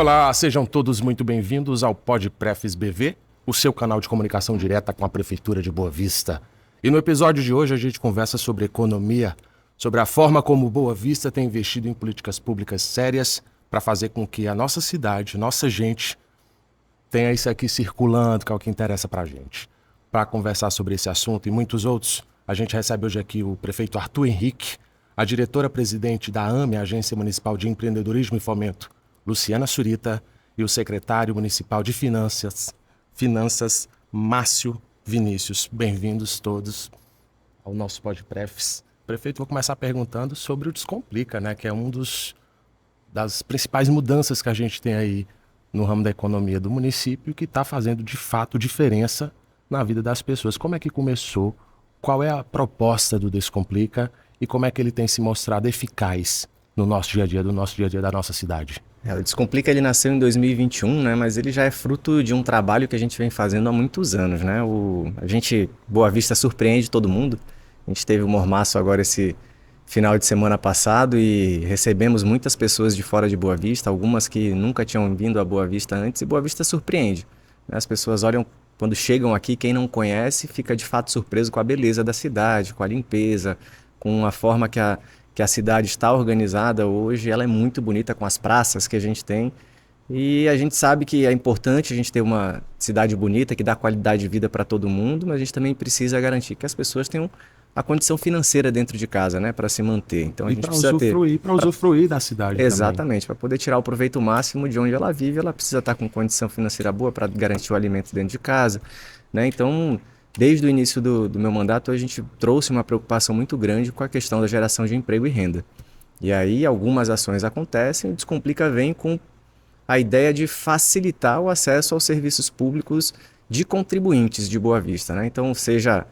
Olá, sejam todos muito bem-vindos ao PodPrefs BV, o seu canal de comunicação direta com a Prefeitura de Boa Vista. E no episódio de hoje a gente conversa sobre economia, sobre a forma como Boa Vista tem investido em políticas públicas sérias para fazer com que a nossa cidade, nossa gente, tenha isso aqui circulando, que é o que interessa para a gente. Para conversar sobre esse assunto e muitos outros, a gente recebe hoje aqui o prefeito Arthur Henrique, a diretora-presidente da AME, Agência Municipal de Empreendedorismo e Fomento, Luciana Surita, e o secretário municipal de Finanças, Márcio Vinícius. Bem-vindos todos ao nosso PodPrefs. Prefeito, vou começar perguntando sobre o Descomplica, né, que é das principais mudanças que a gente tem aí no ramo da economia do município, que está fazendo de fato diferença na vida das pessoas. Como é que começou? Qual é a proposta do Descomplica e como é que ele tem se mostrado eficaz no nosso dia a dia, da nossa cidade? O Descomplica ele nasceu em 2021, né? Mas ele já é fruto de um trabalho que a gente vem fazendo há muitos anos, né? Boa Vista surpreende todo mundo. A gente teve o Mormaço agora esse final de semana passado e recebemos muitas pessoas de fora de Boa Vista, algumas que nunca tinham vindo a Boa Vista antes, e Boa Vista surpreende, né? As pessoas olham, quando chegam aqui, quem não conhece fica de fato surpreso com a beleza da cidade, com a limpeza, com a forma que a cidade está organizada hoje. Ela é muito bonita com as praças que a gente tem. E a gente sabe que é importante a gente ter uma cidade bonita que dá qualidade de vida para todo mundo, mas a gente também precisa garantir que as pessoas tenham a condição financeira dentro de casa, né, para se manter. Então a gente precisa usufruir da cidade. Exatamente, para poder tirar o proveito máximo de onde ela vive, ela precisa estar com condição financeira boa para garantir o alimento dentro de casa, né? Então, desde o início do meu mandato, a gente trouxe uma preocupação muito grande com a questão da geração de emprego e renda. E aí algumas ações acontecem, o Descomplica vem com a ideia de facilitar o acesso aos serviços públicos de contribuintes de Boa Vista, né? Então, seja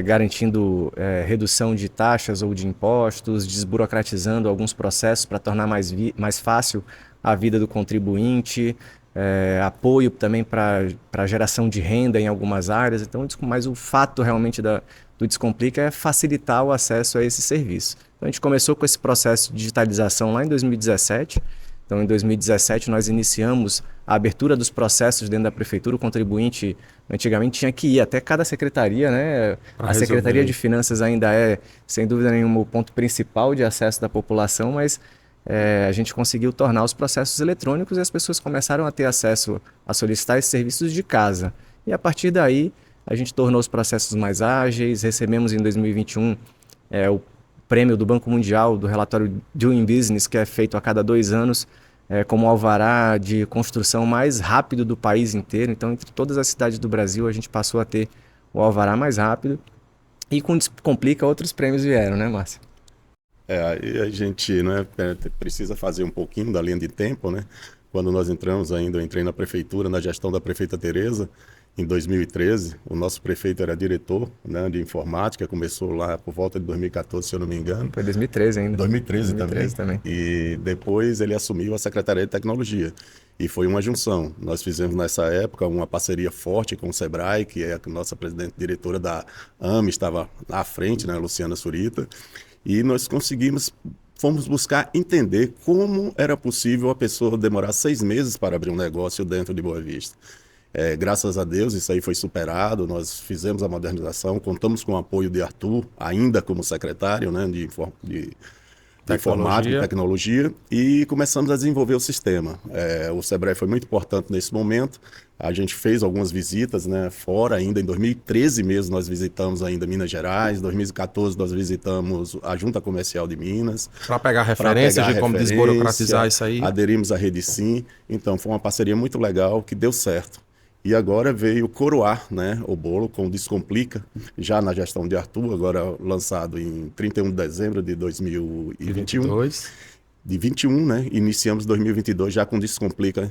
garantindo redução de taxas ou de impostos, desburocratizando alguns processos para tornar mais fácil a vida do contribuinte, apoio também para geração de renda em algumas áreas. Então, mas o fato realmente do Descomplica é facilitar o acesso a esse serviço. Então, a gente começou com esse processo de digitalização lá em 2017. Então, em 2017, nós iniciamos a abertura dos processos dentro da prefeitura. O contribuinte, antigamente, tinha que ir até cada secretaria, né? A Secretaria de Finanças ainda é, sem dúvida nenhuma, o ponto principal de acesso da população, mas a gente conseguiu tornar os processos eletrônicos e as pessoas começaram a ter acesso a solicitar esses serviços de casa. E a partir daí, a gente tornou os processos mais ágeis. Recebemos em 2021 o prêmio do Banco Mundial do relatório Doing Business, que é feito a cada 2 anos, como o alvará de construção mais rápido do país inteiro. Então, entre todas as cidades do Brasil, a gente passou a ter o alvará mais rápido. E com Descomplica, outros prêmios vieram, né, Márcio? Aí a gente, né, precisa fazer um pouquinho da linha de tempo, né? Quando nós entramos ainda, eu entrei na prefeitura, na gestão da prefeita Tereza, em 2013. O nosso prefeito era diretor, né, de informática, começou lá por volta de 2014, se eu não me engano. Foi 2013 ainda. 2013 também. E depois ele assumiu a Secretaria de Tecnologia. E foi uma junção. Nós fizemos nessa época uma parceria forte com o Sebrae, que é a nossa presidente diretora da AME, estava à frente, né, Luciana Surita. E nós fomos buscar entender como era possível a pessoa demorar 6 meses para abrir um negócio dentro de Boa Vista. Graças a Deus isso aí foi superado, nós fizemos a modernização, contamos com o apoio de Arthur, ainda como secretário, né, de informática e tecnologia, e começamos a desenvolver o sistema. O Sebrae foi muito importante nesse momento. A gente fez algumas visitas, né, fora ainda. Em 2013 mesmo nós visitamos ainda Minas Gerais, em 2014 nós visitamos a Junta Comercial de Minas. Para pegar referências de como desburocratizar isso aí. Aderimos à Rede Sim. Então foi uma parceria muito legal que deu certo. E agora veio coroar, né, o bolo com o Descomplica, já na gestão de Arthur, agora lançado em 31 de dezembro de 2021. De 21, né? Iniciamos 2022 já com Descomplica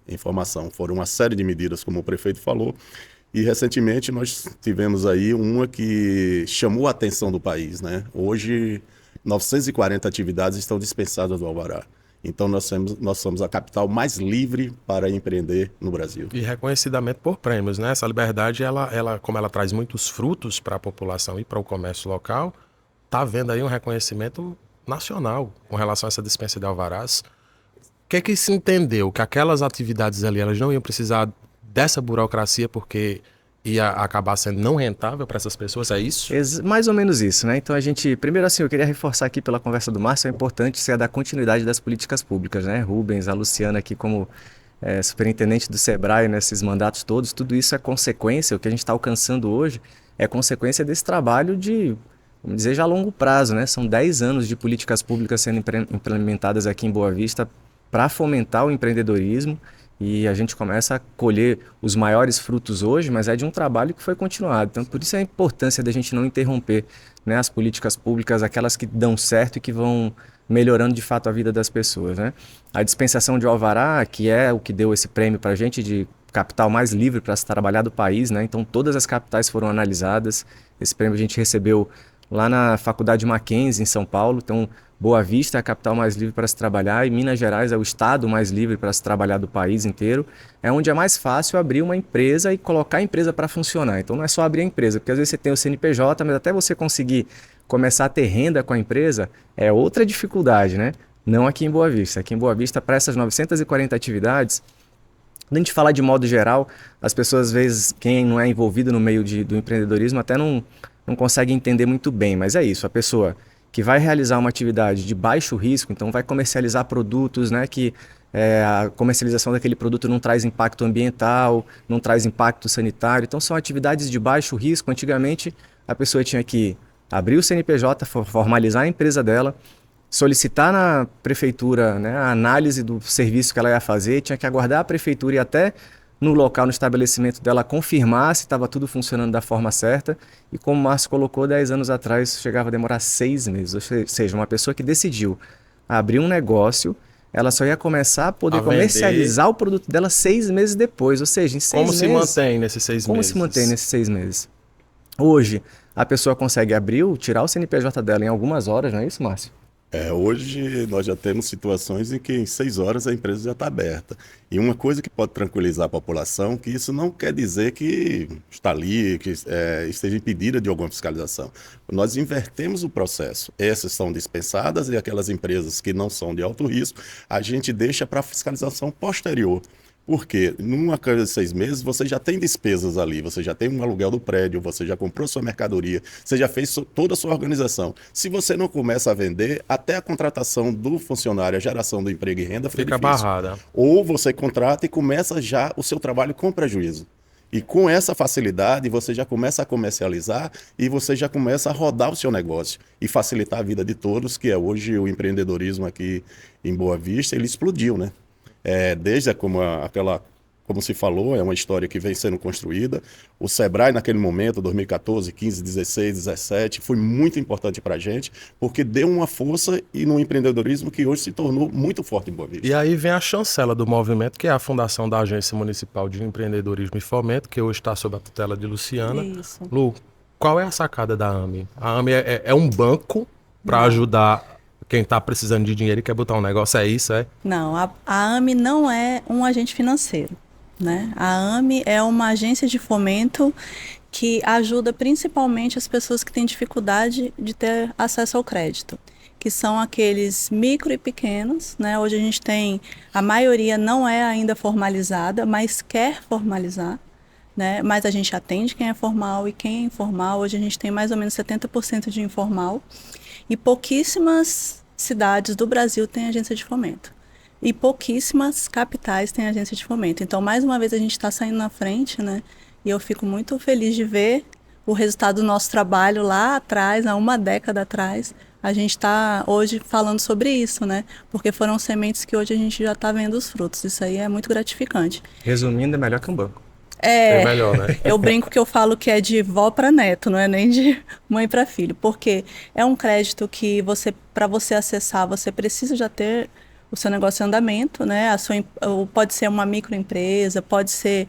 Informação. Foram uma série de medidas, como o prefeito falou. E recentemente nós tivemos aí uma que chamou a atenção do país, né? Hoje, 940 atividades estão dispensadas do alvará. Então nós somos a capital mais livre para empreender no Brasil. E reconhecidamente por prêmios, né? Essa liberdade, como ela traz muitos frutos para a população e para o comércio local, está havendo aí um reconhecimento nacional com relação a essa dispensa de alvarás. que se entendeu? Que aquelas atividades ali, elas não iam precisar dessa burocracia porque ia acabar sendo não rentável para essas pessoas, é isso? Mais ou menos isso, né? Então a gente, primeiro assim, eu queria reforçar aqui pela conversa do Márcio, é importante ser a da continuidade das políticas públicas, né? Rubens, a Luciana aqui como superintendente do Sebrae, nesses mandatos todos, tudo isso é consequência, o que a gente está alcançando hoje é consequência desse trabalho de, vamos dizer, já a longo prazo, né? São 10 anos de políticas públicas sendo implementadas aqui em Boa Vista para fomentar o empreendedorismo. E a gente começa a colher os maiores frutos hoje, mas é de um trabalho que foi continuado. Então, por isso a importância da gente não interromper, né, as políticas públicas, aquelas que dão certo e que vão melhorando de fato a vida das pessoas, né? A dispensação de alvará, que é o que deu esse prêmio para a gente de capital mais livre para se trabalhar do país, né? Então, todas as capitais foram analisadas. Esse prêmio a gente recebeu lá na Faculdade Mackenzie, em São Paulo. Então, Boa Vista é a capital mais livre para se trabalhar e Minas Gerais é o estado mais livre para se trabalhar do país inteiro. É onde é mais fácil abrir uma empresa e colocar a empresa para funcionar. Então não é só abrir a empresa, porque às vezes você tem o CNPJ, mas até você conseguir começar a ter renda com a empresa é outra dificuldade, né? Não aqui em Boa Vista. Aqui em Boa Vista, para essas 940 atividades, quando a gente fala de modo geral, as pessoas às vezes, quem não é envolvido no meio do empreendedorismo até não consegue entender muito bem, mas é isso, a pessoa que vai realizar uma atividade de baixo risco, então vai comercializar produtos, né, que a comercialização daquele produto não traz impacto ambiental, não traz impacto sanitário, então são atividades de baixo risco. Antigamente a pessoa tinha que abrir o CNPJ, formalizar a empresa dela, solicitar na prefeitura, né, a análise do serviço que ela ia fazer, tinha que aguardar a prefeitura e até no local, no estabelecimento dela, confirmar se estava tudo funcionando da forma certa. E como o Márcio colocou, 10 anos atrás, chegava a demorar 6 meses. Ou seja, uma pessoa que decidiu abrir um negócio, ela só ia começar a poder comercializar o produto dela 6 meses depois. Ou seja, em 6 meses... Como se mantém nesses 6 meses? Como se mantém nesses 6 meses? Hoje, a pessoa consegue abrir, tirar o CNPJ dela em algumas horas, não é isso, Márcio? Hoje nós já temos situações em que em 6 horas a empresa já está aberta. E uma coisa que pode tranquilizar a população, que isso não quer dizer que está ali, que esteja impedida de alguma fiscalização. Nós invertemos o processo. Essas são dispensadas e aquelas empresas que não são de alto risco, a gente deixa para a fiscalização posterior. Porque numa cada 6 meses você já tem despesas ali, você já tem um aluguel do prédio, você já comprou sua mercadoria, você já fez toda a sua organização. Se você não começa a vender, até a contratação do funcionário, a geração do emprego e renda fica difícil. Barrada. Ou você contrata e começa já o seu trabalho com prejuízo. E com essa facilidade você já começa a comercializar e você já começa a rodar o seu negócio e facilitar a vida de todos, que é hoje o empreendedorismo aqui em Boa Vista, ele explodiu, né? Desde como se falou, é uma história que vem sendo construída. O Sebrae, naquele momento, 2014, 15, 16, 17, foi muito importante para a gente, porque deu uma força e no empreendedorismo que hoje se tornou muito forte em Boa Vista. E aí vem a chancela do movimento, que é a fundação da Agência Municipal de Empreendedorismo e Fomento, que hoje está sob a tutela de Luciana. Isso. Lu, qual é a sacada da AME? A AME é um banco para ajudar quem está precisando de dinheiro e quer botar um negócio, é isso, é? Não, a AME não é um agente financeiro, né? A AME é uma agência de fomento que ajuda principalmente as pessoas que têm dificuldade de ter acesso ao crédito, que são aqueles micro e pequenos, né? Hoje a gente tem, a maioria não é ainda formalizada, mas quer formalizar, né? Mas a gente atende quem é formal e quem é informal. Hoje a gente tem mais ou menos 70% de informal e pouquíssimas cidades do Brasil têm agência de fomento. E pouquíssimas capitais têm agência de fomento. Então, mais uma vez, a gente está saindo na frente, né? E eu fico muito feliz de ver o resultado do nosso trabalho lá atrás, há uma década atrás. A gente está hoje falando sobre isso, né? Porque foram sementes que hoje a gente já está vendo os frutos. Isso aí é muito gratificante. Resumindo, é melhor que um banco. É melhor, né? Eu brinco que eu falo que é de vó para neto, não é nem de mãe para filho, porque é um crédito que para você acessar, você precisa já ter o seu negócio em andamento, né? Pode ser uma microempresa, pode ser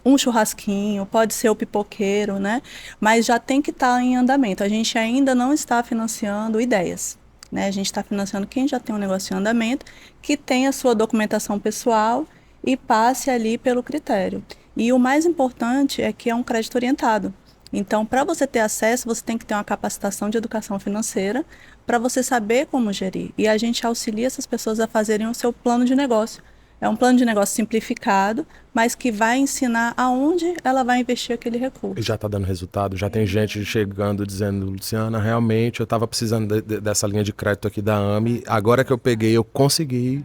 um churrasquinho, pode ser o pipoqueiro, né? Mas já tem que estar em andamento. A gente ainda não está financiando ideias, né? A gente está financiando quem já tem um negócio em andamento, que tem a sua documentação pessoal e passe ali pelo critério. E o mais importante é que é um crédito orientado. Então, para você ter acesso, você tem que ter uma capacitação de educação financeira para você saber como gerir. E a gente auxilia essas pessoas a fazerem o seu plano de negócio. É um plano de negócio simplificado, mas que vai ensinar aonde ela vai investir aquele recurso. E já está dando resultado, já tem gente chegando dizendo, Luciana, realmente eu estava precisando dessa linha de crédito aqui da AME, agora que eu peguei, eu consegui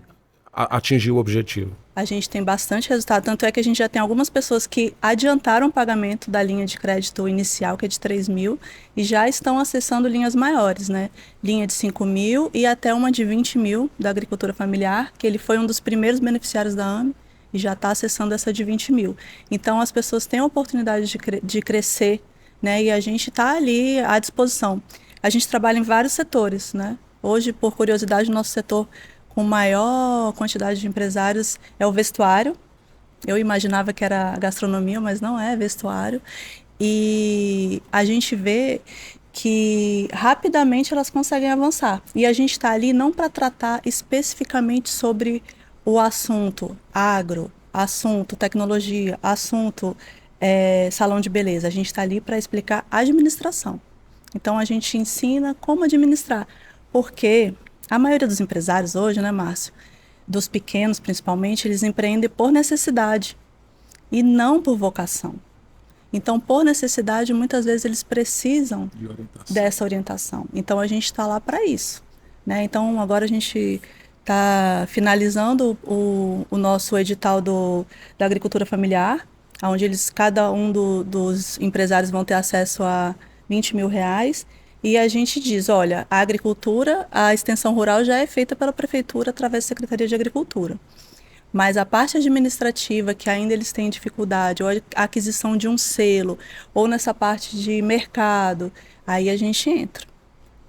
atingir o objetivo. A gente tem bastante resultado, tanto é que a gente já tem algumas pessoas que adiantaram o pagamento da linha de crédito inicial, que é de 3 mil, e já estão acessando linhas maiores, né? Linha de 5 mil e até uma de 20 mil da agricultura familiar, que ele foi um dos primeiros beneficiários da AME e já está acessando essa de 20 mil. Então as pessoas têm a oportunidade de crescer, né? E a gente está ali à disposição. A gente trabalha em vários setores, né? Hoje, por curiosidade, o nosso setor com maior quantidade de empresários é o vestuário. Eu imaginava que era gastronomia, mas não é vestuário. E a gente vê que rapidamente elas conseguem avançar. E a gente está ali não para tratar especificamente sobre o assunto agro, assunto tecnologia, assunto salão de beleza. A gente está ali para explicar administração. Então a gente ensina como administrar. Porque a maioria dos empresários hoje, né, Márcio, dos pequenos principalmente, eles empreendem por necessidade e não por vocação. Então, por necessidade, muitas vezes eles precisam dessa orientação. Então, a gente está lá para isso, né? Então, agora a gente está finalizando o nosso edital da agricultura familiar, onde cada um dos empresários vão ter acesso a 20 mil reais. E a gente diz, olha, a agricultura, a extensão rural já é feita pela prefeitura através da Secretaria de Agricultura. Mas a parte administrativa, que ainda eles têm dificuldade, ou a aquisição de um selo, ou nessa parte de mercado, aí a gente entra,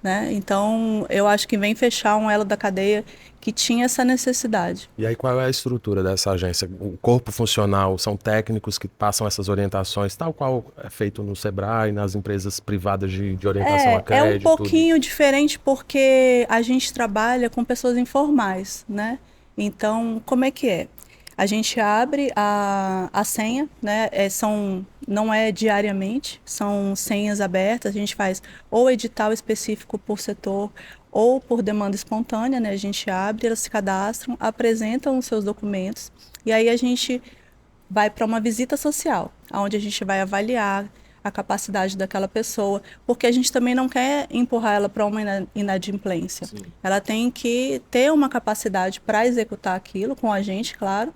né? Então, eu acho que vem fechar um elo da cadeia que tinha essa necessidade. E aí qual é a estrutura dessa agência? O corpo funcional, são técnicos que passam essas orientações, tal qual é feito no Sebrae, nas empresas privadas de orientação a crédito? É um pouquinho diferente porque a gente trabalha com pessoas informais, né? Então, como é que é? A gente abre a senha, né? Não é diariamente, são senhas abertas, a gente faz ou edital específico por setor ou por demanda espontânea, né? A gente abre, elas se cadastram, apresentam os seus documentos e aí a gente vai para uma visita social, onde a gente vai avaliar a capacidade daquela pessoa, porque a gente também não quer empurrar ela para uma inadimplência. Sim. Ela tem que ter uma capacidade para executar aquilo com a gente, claro,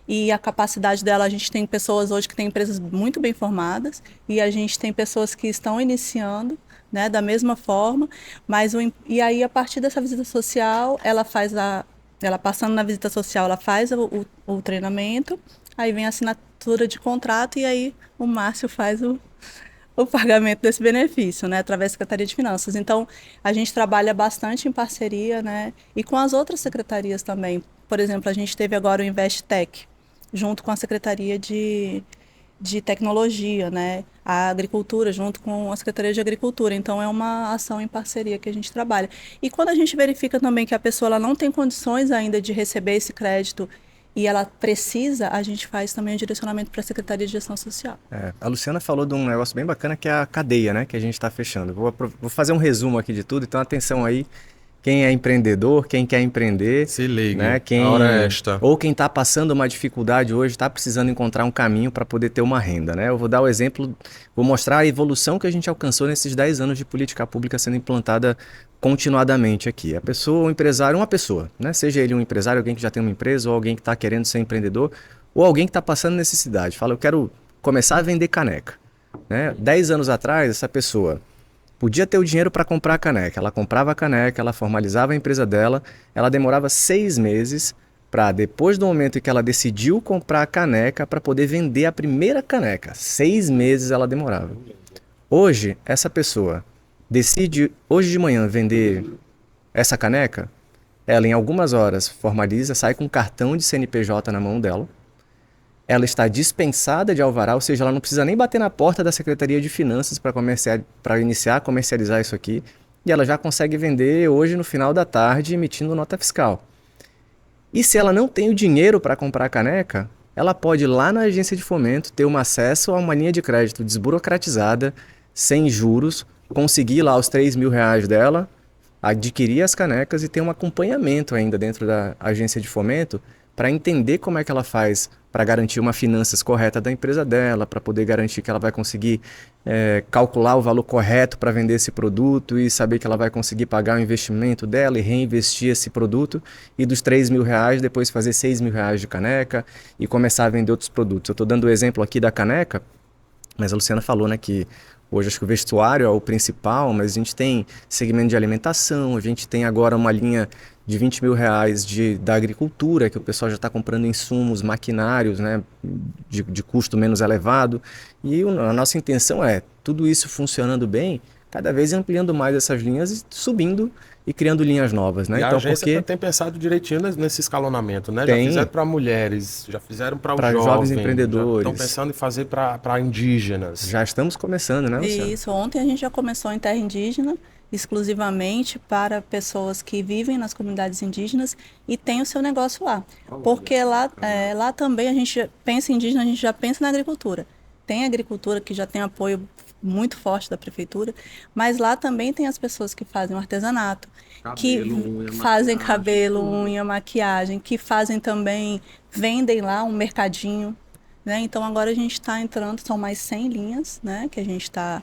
e a capacidade dela, a gente tem pessoas hoje que têm empresas muito bem formadas e a gente tem pessoas que estão iniciando, né, da mesma forma, e aí a partir dessa visita social, ela passando na visita social, ela faz o treinamento, aí vem a assinatura de contrato e aí o Márcio faz o pagamento desse benefício, né, através da Secretaria de Finanças. Então, a gente trabalha bastante em parceria, né, e com as outras secretarias também. Por exemplo, a gente teve agora o InvestTech, junto com a Secretaria de Tecnologia, né, a Agricultura, junto com a Secretaria de Agricultura. Então, é uma ação em parceria que a gente trabalha. E quando a gente verifica também que a pessoa ela não tem condições ainda de receber esse crédito e ela precisa, a gente faz também o direcionamento para a Secretaria de Gestão Social. A Luciana falou de um negócio bem bacana que é a cadeia, né, que a gente está fechando. Vou fazer um resumo aqui de tudo, então atenção aí. Quem é empreendedor, quem quer empreender, se liga, né? A hora é esta. Ou quem está passando uma dificuldade hoje, está precisando encontrar um caminho para poder ter uma renda, né? Eu vou dar o exemplo, vou mostrar a evolução que a gente alcançou nesses 10 anos de política pública sendo implantada continuadamente aqui. A pessoa, o empresário, uma pessoa, né? Seja ele um empresário, alguém que já tem uma empresa, ou alguém que está querendo ser empreendedor, ou alguém que está passando necessidade. Fala, eu quero começar a vender caneca, né? 10 anos atrás, essa pessoa podia ter o dinheiro para comprar a caneca. Ela comprava a caneca, ela formalizava a empresa dela, ela demorava 6 meses para, depois do momento em que ela decidiu comprar a caneca, para poder vender a primeira caneca. 6 meses ela demorava. Hoje, essa pessoa decide, hoje de manhã, vender essa caneca, ela em algumas horas formaliza, sai com um cartão de CNPJ na mão dela, ela está dispensada de alvará, ou seja, ela não precisa nem bater na porta da Secretaria de Finanças para iniciar a comercializar isso aqui, e ela já consegue vender hoje no final da tarde emitindo nota fiscal. E se ela não tem o dinheiro para comprar a caneca, ela pode ir lá na agência de fomento, ter um acesso a uma linha de crédito desburocratizada, sem juros, conseguir lá os R$ 3.000 dela, adquirir as canecas e ter um acompanhamento ainda dentro da agência de fomento para entender como é que ela faz para garantir uma finanças correta da empresa dela, para poder garantir que ela vai conseguir calcular o valor correto para vender esse produto e saber que ela vai conseguir pagar o investimento dela e reinvestir esse produto e dos R$ 3.000 depois fazer R$ 6.000 de caneca e começar a vender outros produtos. Eu estou dando o exemplo aqui da caneca, mas a Luciana falou, né, que hoje acho que o vestuário é o principal, mas a gente tem segmento de alimentação, a gente tem agora uma linha de R$ 20.000 da agricultura, que o pessoal já está comprando insumos, maquinários, né, de custo menos elevado. E a nossa intenção é, tudo isso funcionando bem, cada vez ampliando mais essas linhas e subindo e criando linhas novas, né? E então, a agência tem pensado direitinho nesse escalonamento, né? Tem. Já fizeram para mulheres, já fizeram para os jovens empreendedores. Estão pensando em fazer para indígenas. Já estamos começando, né, Luciana? Isso, ontem a gente já começou em terra indígena, exclusivamente para pessoas que vivem nas comunidades indígenas e têm o seu negócio lá. Porque lá também a gente pensa em indígena, a gente já pensa na agricultura. Tem agricultura que já tem apoio muito forte da prefeitura, mas lá também tem as pessoas que fazem o artesanato, que fazem cabelo, unha, maquiagem, que fazem também, vendem lá um mercadinho, né? Então agora a gente está entrando, são mais 100 linhas, né, que a gente está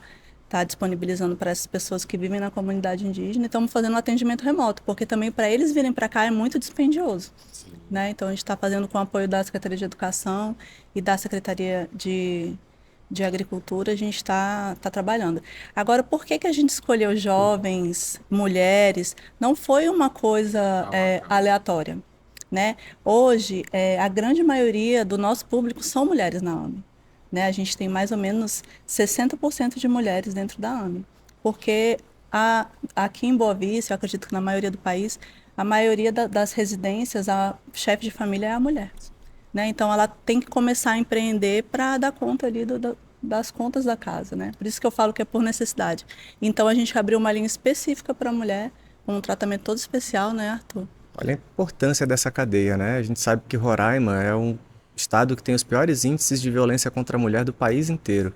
disponibilizando para essas pessoas que vivem na comunidade indígena e estamos fazendo um atendimento remoto, porque também para eles virem para cá é muito dispendioso. Né? Então a gente está fazendo com o apoio da Secretaria de Educação e da Secretaria de Agricultura, a gente está trabalhando. Agora, por que a gente escolheu jovens, mulheres? Não foi uma coisa aleatória. Né? Hoje, a grande maioria do nosso público são mulheres na AME. Né? A gente tem mais ou menos 60% de mulheres dentro da AME, porque aqui em Boa Vista, eu acredito que na maioria do país, a maioria das residências, a chefe de família é a mulher. Né? Então, ela tem que começar a empreender para dar conta ali das contas da casa. Né? Por isso que eu falo que é por necessidade. Então, a gente abriu uma linha específica para a mulher, com um tratamento todo especial, né, Arthur? Olha a importância dessa cadeia, né? A gente sabe que Roraima é um estado que tem os piores índices de violência contra a mulher do país inteiro.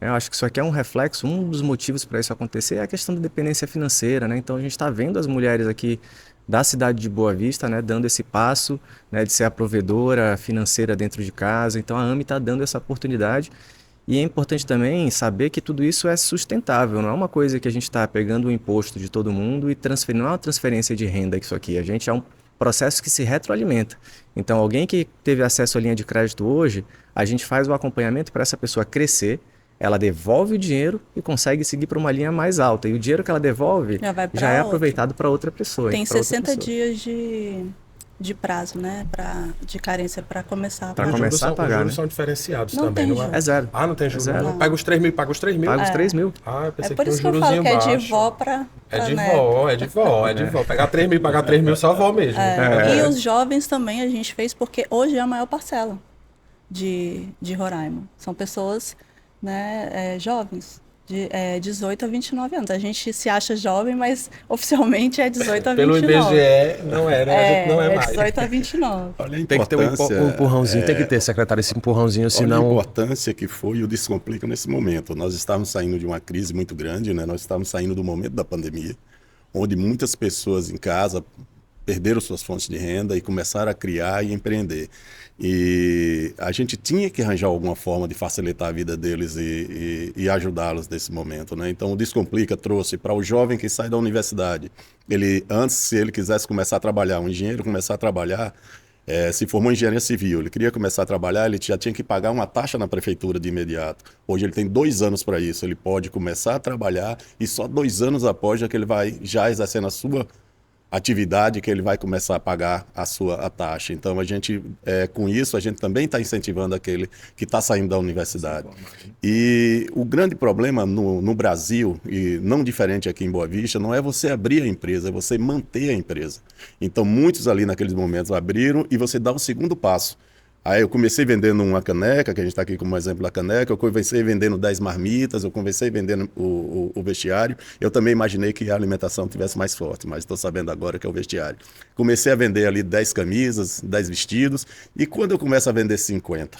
Eu acho que isso aqui é um reflexo, um dos motivos para isso acontecer é a questão da dependência financeira, né? Então a gente está vendo as mulheres aqui da cidade de Boa Vista, né, dando esse passo, né, de ser a provedora financeira dentro de casa. Então a AME está dando essa oportunidade e é importante também saber que tudo isso é sustentável, não é uma coisa que a gente está pegando o imposto de todo mundo e transferindo, não é uma transferência de renda isso aqui, a gente é um processo que se retroalimenta. Então, alguém que teve acesso à linha de crédito hoje, a gente faz o acompanhamento para essa pessoa crescer, ela devolve o dinheiro e consegue seguir para uma linha mais alta. E o dinheiro que ela devolve já é aproveitado para outra pessoa. Tem 60 dias de prazo, né, de carência para começar a pagar. Para começar a pagar, os juros são diferenciados não também, tem não é? juros. É zero. Ah, não tem juros. É zero. Não. Paga os 3 mil, paga os 3 mil. Paga os 3 mil. Ah, eu pensei por que isso tinha que um eu falo jurozinho que é baixo. de vó para É de vó, é de vó, é de vó. Pagar 3 mil, pagar 3 mil, só vó mesmo. E os jovens também a gente fez porque hoje é a maior parcela de Roraima. São pessoas, né, jovens, de 18 a 29 anos. A gente se acha jovem, mas oficialmente é 18 a 29. Pelo IBGE, não é, né? A gente não é mais. 18 a 29. Olha a Tem que ter um empurrãozinho, tem que ter, secretário, esse empurrãozinho, senão... Olha a importância que foi e o Descomplica nesse momento. Nós estávamos saindo de uma crise muito grande, né? Nós estávamos saindo do momento da pandemia, onde muitas pessoas em casa perderam suas fontes de renda e começaram a criar e empreender. E a gente tinha que arranjar alguma forma de facilitar a vida deles e ajudá-los nesse momento, né? Então o Descomplica trouxe para o jovem que sai da universidade. Antes, se ele quisesse começar a trabalhar, um engenheiro começar a trabalhar, se formou em engenharia civil, ele queria começar a trabalhar, ele já tinha que pagar uma taxa na prefeitura de imediato. Hoje ele tem 2 anos para isso, ele pode começar a trabalhar e só 2 anos após que ele vai já exercendo a sua atividade que ele vai começar a pagar a taxa. Então, com isso, a gente também está incentivando aquele que está saindo da universidade. E o grande problema no Brasil, e não diferente aqui em Boa Vista, não é você abrir a empresa, é você manter a empresa. Então, muitos ali naqueles momentos abriram e você dá o segundo passo. Aí eu comecei vendendo uma caneca, que a gente está aqui como exemplo da caneca, eu comecei vendendo 10 marmitas, eu comecei vendendo o vestiário. Eu também imaginei que a alimentação tivesse mais forte, mas estou sabendo agora que é o vestiário. Comecei a vender ali 10 camisas, 10 vestidos, e quando eu começo a vender 50?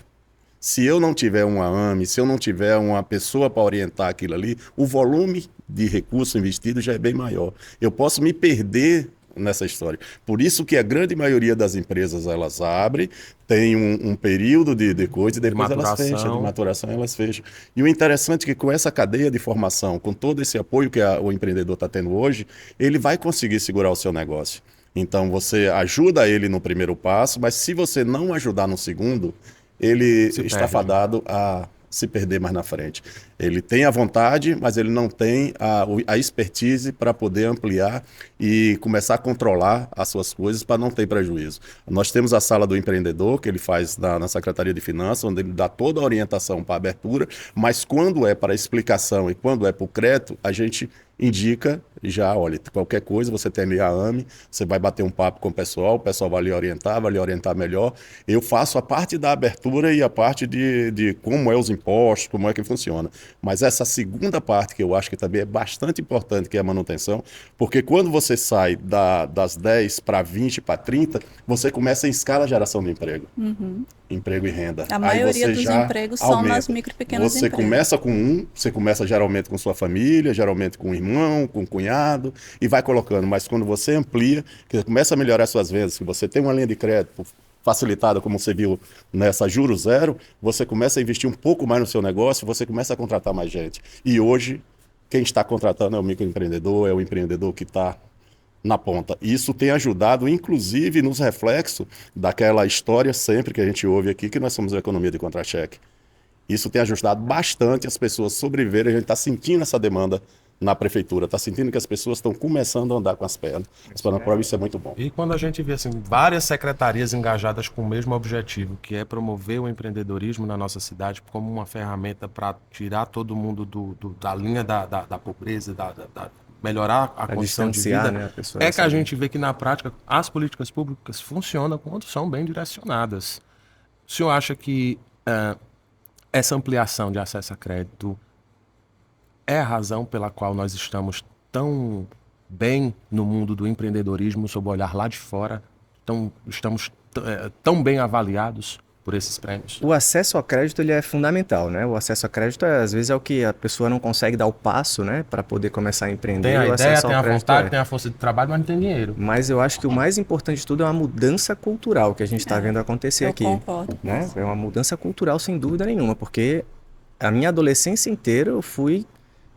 Se eu não tiver uma AME, se eu não tiver uma pessoa para orientar aquilo ali, o volume de recurso investido já é bem maior. Eu posso me perder nessa história. Por isso que a grande maioria das empresas, elas abrem, tem um período de coisa e depois elas fecham, de maturação elas fecham. E o interessante é que com essa cadeia de formação, com todo esse apoio que o empreendedor está tendo hoje, ele vai conseguir segurar o seu negócio. Então você ajuda ele no primeiro passo, mas se você não ajudar no segundo, ele está fadado a se perder mais na frente. Ele tem a vontade, mas ele não tem a expertise para poder ampliar e começar a controlar as suas coisas para não ter prejuízo. Nós temos a sala do empreendedor, que ele faz na Secretaria de Finanças, onde ele dá toda a orientação para a abertura, mas quando é para explicação e quando é para o crédito, a gente indica já, olha, qualquer coisa, você tem ali a AME, você vai bater um papo com o pessoal vai lhe orientar melhor. Eu faço a parte da abertura e a parte de como é os impostos, como é que funciona. Mas essa segunda parte, que eu acho que também é bastante importante, que é a manutenção, porque quando você sai das 10 para 20 para 30, você começa em escala geração de emprego. Emprego e renda. A maioria dos empregos são nas micro e pequenas empresas. Você começa com você começa geralmente com sua família, geralmente com um irmão, com um cunhado, e vai colocando. Mas quando você amplia, que você começa a melhorar suas vendas, que você tem uma linha de crédito facilitada, como você viu nessa Juro Zero, você começa a investir um pouco mais no seu negócio, você começa a contratar mais gente. E hoje, quem está contratando é o microempreendedor, é o empreendedor que está na ponta. Isso tem ajudado, inclusive, nos reflexos daquela história sempre que a gente ouve aqui, que nós somos a economia de contra-cheque. Isso tem ajudado bastante as pessoas a sobreviverem. A gente está sentindo essa demanda na prefeitura, está sentindo que as pessoas estão começando a andar com as pernas. Isso é muito bom. E quando a gente vê assim, várias secretarias engajadas com o mesmo objetivo, que é promover o empreendedorismo na nossa cidade como uma ferramenta para tirar todo mundo da linha da pobreza, melhorar a condição de vida, né, que a gente vê que na prática as políticas públicas funcionam quando são bem direcionadas. O senhor acha que essa ampliação de acesso a crédito é a razão pela qual nós estamos tão bem no mundo do empreendedorismo, sob o olhar lá de fora, estamos tão bem avaliados por esses prêmios? O acesso ao crédito ele é fundamental, né? O acesso a crédito às vezes é o que a pessoa não consegue dar o passo, né, para poder começar a empreender. Tem a ideia, tem a vontade, tem a força de trabalho, mas não tem dinheiro. Mas eu acho que o mais importante de tudo é uma mudança cultural que a gente está vendo acontecer aqui. Eu concordo. Né? É uma mudança cultural sem dúvida nenhuma, porque a minha adolescência inteira eu fui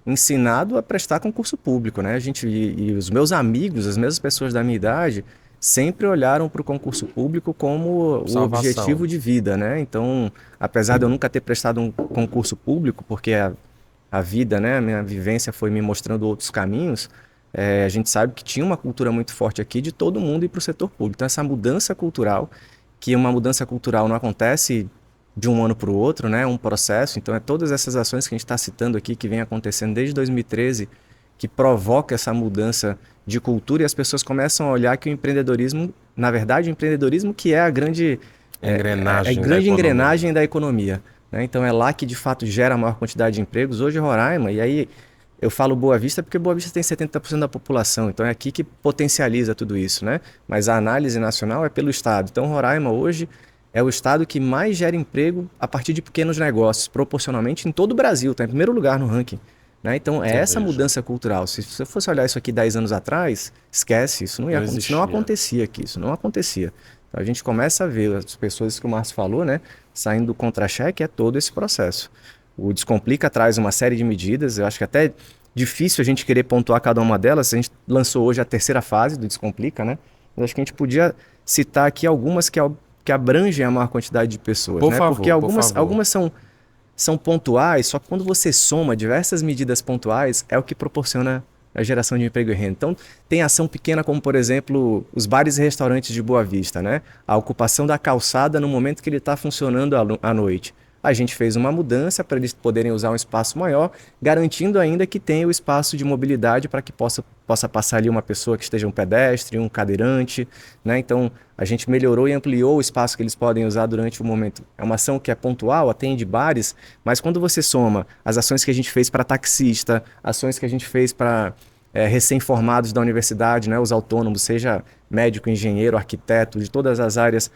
ensinado a prestar concurso público, né? E os meus amigos, as mesmas pessoas da minha idade, sempre olharam para o concurso público como o objetivo de vida, né? Então, apesar de eu nunca ter prestado um concurso público, porque a vida, né, a minha vivência foi me mostrando outros caminhos, a gente sabe que tinha uma cultura muito forte aqui de todo mundo ir para o setor público. Então, essa mudança cultural, que uma mudança cultural não acontece de um ano para o outro, né? Um processo. Então, todas essas ações que a gente está citando aqui, que vem acontecendo desde 2013, que provoca essa mudança de cultura, e as pessoas começam a olhar que o empreendedorismo, na verdade, o empreendedorismo que é a grande engrenagem da economia. Né? Então, é lá que, de fato, gera a maior quantidade de empregos. Hoje, Roraima, e aí eu falo Boa Vista porque Boa Vista tem 70% da população, então é aqui que potencializa tudo isso, né? Mas a análise nacional é pelo Estado. Então, Roraima, hoje, é o estado que mais gera emprego a partir de pequenos negócios, proporcionalmente em todo o Brasil, está em primeiro lugar no ranking. Né? Então, é essa mudança cultural. Se você fosse olhar isso aqui 10 anos atrás, esquece, isso não acontecia aqui, isso não acontecia. Então, a gente começa a ver as pessoas que o Márcio falou, né, saindo do contra-cheque, é todo esse processo. O Descomplica traz uma série de medidas, eu acho que até difícil a gente querer pontuar cada uma delas. A gente lançou hoje a terceira fase do Descomplica, né? Mas acho que a gente podia citar aqui algumas que abrangem a maior quantidade de pessoas, por né? favor, porque algumas são pontuais, só que quando você soma diversas medidas pontuais, é o que proporciona a geração de emprego e renda. Então, tem ação pequena como, por exemplo, os bares e restaurantes de Boa Vista, né? A ocupação da calçada no momento que ele está funcionando à noite. a gente fez uma mudança para eles poderem usar um espaço maior, garantindo ainda que tenha o espaço de mobilidade para que possa passar ali uma pessoa que esteja um pedestre, um cadeirante, né? Então, a gente melhorou e ampliou o espaço que eles podem usar durante o momento. É uma ação que é pontual, atende bares, mas quando você soma as ações que a gente fez para taxista, ações que a gente fez para recém-formados da universidade, né? Os autônomos, seja médico, engenheiro, arquiteto, de todas as áreas,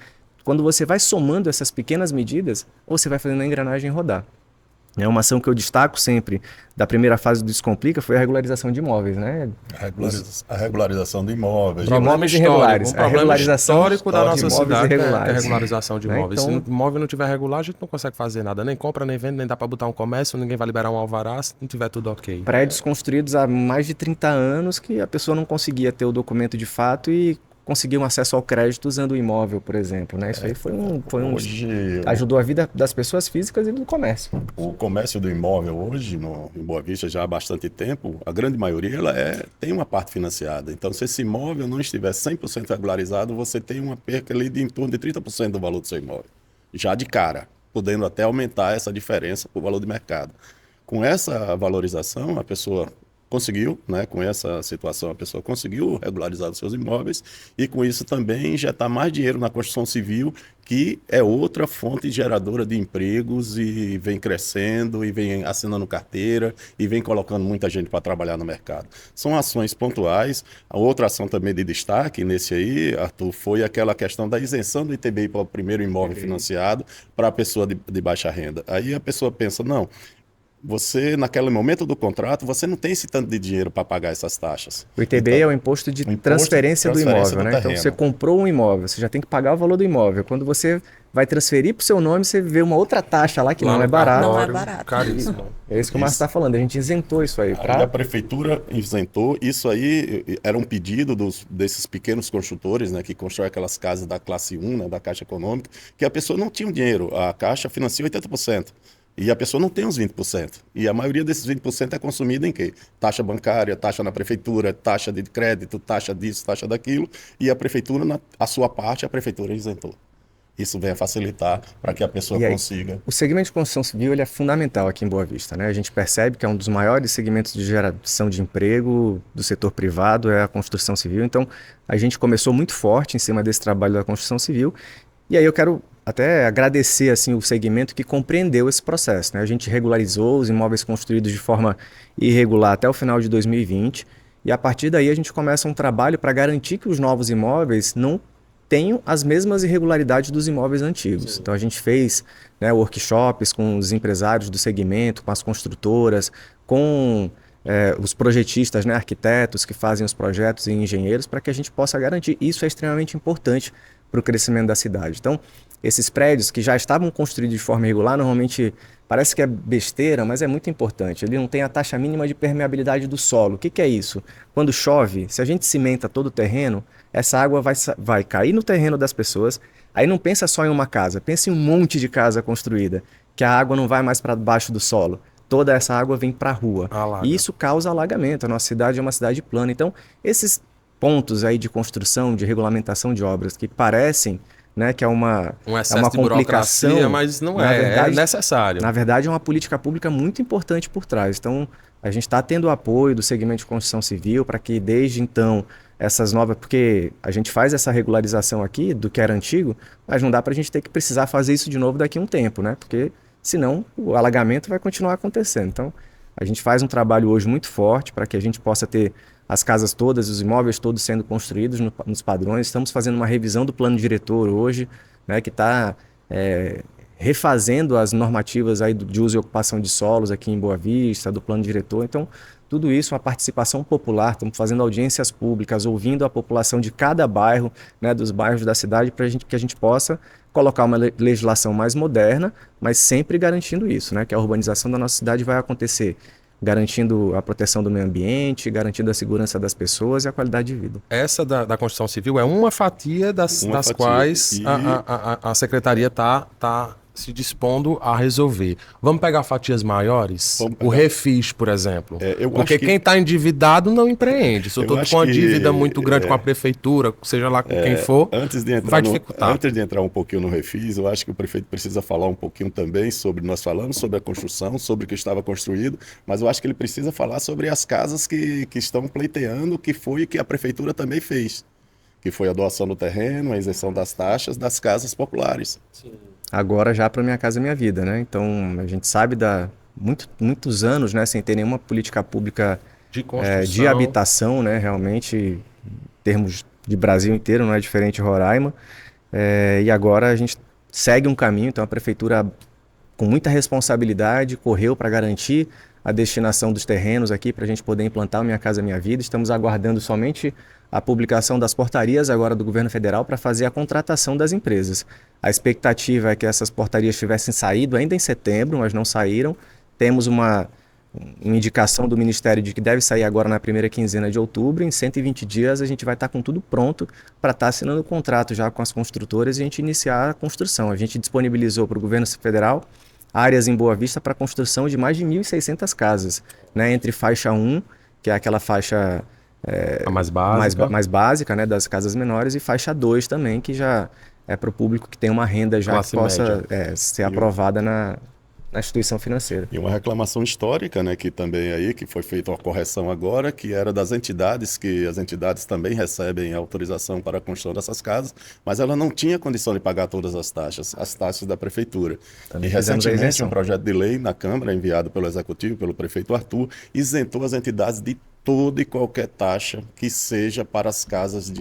quando você vai somando essas pequenas medidas, você vai fazendo a engrenagem rodar. Uma ação que eu destaco sempre da primeira fase do Descomplica foi a regularização de imóveis, né? A regularização de imóveis. De imóveis irregulares. Um problema histórico da nossa cidade, que é a irregulares. regularização de imóveis. Então, se o imóvel não tiver regular, a gente não consegue fazer nada. Nem compra, nem vende, nem dá para botar um comércio, ninguém vai liberar um alvará se não tiver tudo ok. Prédios construídos há mais de 30 anos que a pessoa não conseguia ter o documento de fato e conseguir um acesso ao crédito usando o imóvel, por exemplo, né? Isso aí ajudou a vida das pessoas físicas e do comércio. O comércio do imóvel hoje, em Boa Vista, já há bastante tempo, a grande maioria tem uma parte financiada. Então, se esse imóvel não estiver 100% regularizado, você tem uma perca ali de em torno de 30% do valor do seu imóvel. Já de cara, podendo até aumentar essa diferença por valor de mercado. Com essa valorização, a pessoa conseguiu, né, com essa situação, a pessoa conseguiu regularizar os seus imóveis e com isso também injetar mais dinheiro na construção civil, que é outra fonte geradora de empregos e vem crescendo e vem assinando carteira e vem colocando muita gente para trabalhar no mercado. São ações pontuais. A outra ação também de destaque nesse aí, Arthur, foi aquela questão da isenção do ITBI para o primeiro imóvel financiado para a pessoa de baixa renda. Aí a pessoa pensa, não, você, naquele momento do contrato, você não tem esse tanto de dinheiro para pagar essas taxas. O ITBI é o imposto de transferência do imóvel, né? Então, você comprou um imóvel, você já tem que pagar o valor do imóvel. Quando você vai transferir para o seu nome, você vê uma outra taxa lá que não é barata. Não é barato. Caríssimo. É isso que o Márcio está falando, a gente isentou isso aí. A prefeitura isentou, isso aí era um pedido desses pequenos construtores, né, que constroem aquelas casas da classe 1, né, da Caixa Econômica, que a pessoa não tinha o dinheiro, a Caixa financia 80%. E a pessoa não tem os 20%. E a maioria desses 20% é consumida em quê? Taxa bancária, taxa na prefeitura, taxa de crédito, taxa disso, taxa daquilo. E a prefeitura, a sua parte, a prefeitura isentou. Isso vem a facilitar para que a pessoa consiga. O segmento de construção civil ele é fundamental aqui em Boa Vista, né? A gente percebe que é um dos maiores segmentos de geração de emprego do setor privado, é a construção civil. Então, a gente começou muito forte em cima desse trabalho da construção civil. E aí eu quero até agradecer assim, o segmento que compreendeu esse processo, né? A gente regularizou os imóveis construídos de forma irregular até o final de 2020 e a partir daí a gente começa um trabalho para garantir que os novos imóveis não tenham as mesmas irregularidades dos imóveis antigos. Então a gente fez, né, workshops com os empresários do segmento, com as construtoras, com os projetistas, né, arquitetos que fazem os projetos e engenheiros para que a gente possa garantir. Isso é extremamente importante para o crescimento da cidade. Então, esses prédios que já estavam construídos de forma irregular, normalmente parece que é besteira, mas é muito importante. Ele não tem a taxa mínima de permeabilidade do solo. O que é isso? Quando chove, se a gente cimenta todo o terreno, essa água vai cair no terreno das pessoas. Aí não pensa só em uma casa, pensa em um monte de casa construída, que a água não vai mais para baixo do solo. Toda essa água vem para a rua. Alaga. E isso causa alagamento. A nossa cidade é uma cidade plana. Então, esses pontos aí de construção, de regulamentação de obras que parecem, né, que é uma complicação, mas não é necessário. Na verdade, é uma política pública muito importante por trás. Então, a gente está tendo o apoio do segmento de construção civil para que, desde então, essas novas... Porque a gente faz essa regularização aqui do que era antigo, mas não dá para a gente ter que precisar fazer isso de novo daqui a um tempo, né? Porque, senão, o alagamento vai continuar acontecendo. Então, a gente faz um trabalho hoje muito forte para que a gente possa ter as casas todas, os imóveis todos sendo construídos nos padrões. Estamos fazendo uma revisão do plano diretor hoje, né, que está refazendo as normativas aí de uso e ocupação de solos aqui em Boa Vista, do plano diretor. Então, tudo isso, uma participação popular, estamos fazendo audiências públicas, ouvindo a população de cada bairro, né, dos bairros da cidade, para que a gente possa colocar uma legislação mais moderna, mas sempre garantindo isso, né, que a urbanização da nossa cidade vai acontecer garantindo a proteção do meio ambiente, garantindo a segurança das pessoas e a qualidade de vida. Essa da construção civil é uma fatia das quais a secretaria está se dispondo a resolver. Vamos pegar fatias maiores? Vamos pegar. O refis, por exemplo. Eu Porque acho que- quem está endividado não empreende. Se eu Eu estou acho com uma que, dívida muito grande com a prefeitura, seja lá com quem for, Antes de vai entrar dificultar. antes de entrar um pouquinho no refis, eu acho que o prefeito precisa falar um pouquinho também sobre, nós falamos sobre a construção, sobre o que estava construído, mas eu acho que ele precisa falar sobre as casas que estão pleiteando, que foi que a prefeitura também fez, que foi a doação do terreno, a isenção das taxas das casas populares. Agora já para Minha Casa Minha Vida, né? Então a gente sabe muitos anos, né, sem ter nenhuma política pública De construção. de habitação, né? Realmente, em termos de Brasil inteiro, não é diferente de Roraima. E agora a gente segue um caminho, então a prefeitura, com muita responsabilidade, correu para garantir a destinação dos terrenos aqui para a gente poder implantar o Minha Casa Minha Vida. Estamos aguardando somente a publicação das portarias agora do governo federal para fazer a contratação das empresas. A expectativa é que essas portarias tivessem saído ainda em setembro, mas não saíram. Temos uma indicação do Ministério de que deve sair agora na primeira quinzena de outubro. Em 120 dias a gente vai estar com tudo pronto para estar assinando o contrato já com as construtoras e a gente iniciar a construção. A gente disponibilizou para o governo federal áreas em Boa Vista para a construção de mais de 1.600 casas, né, entre faixa 1, que é aquela faixa A mais básica. mais básica, né, das casas menores, e faixa 2 também, que já é para o público que tem uma renda já Classe que possa média. ser aprovada na instituição financeira. E uma reclamação histórica, né, que também aí, que foi feita uma correção agora, que era das entidades, que as entidades também recebem autorização para a construção dessas casas, mas ela não tinha condição de pagar todas as taxas da prefeitura. Também E fizemos a recentemente isenção. um projeto de lei na Câmara, enviado pelo Executivo, pelo prefeito Arthur, isentou as entidades de toda e qualquer taxa que seja para as casas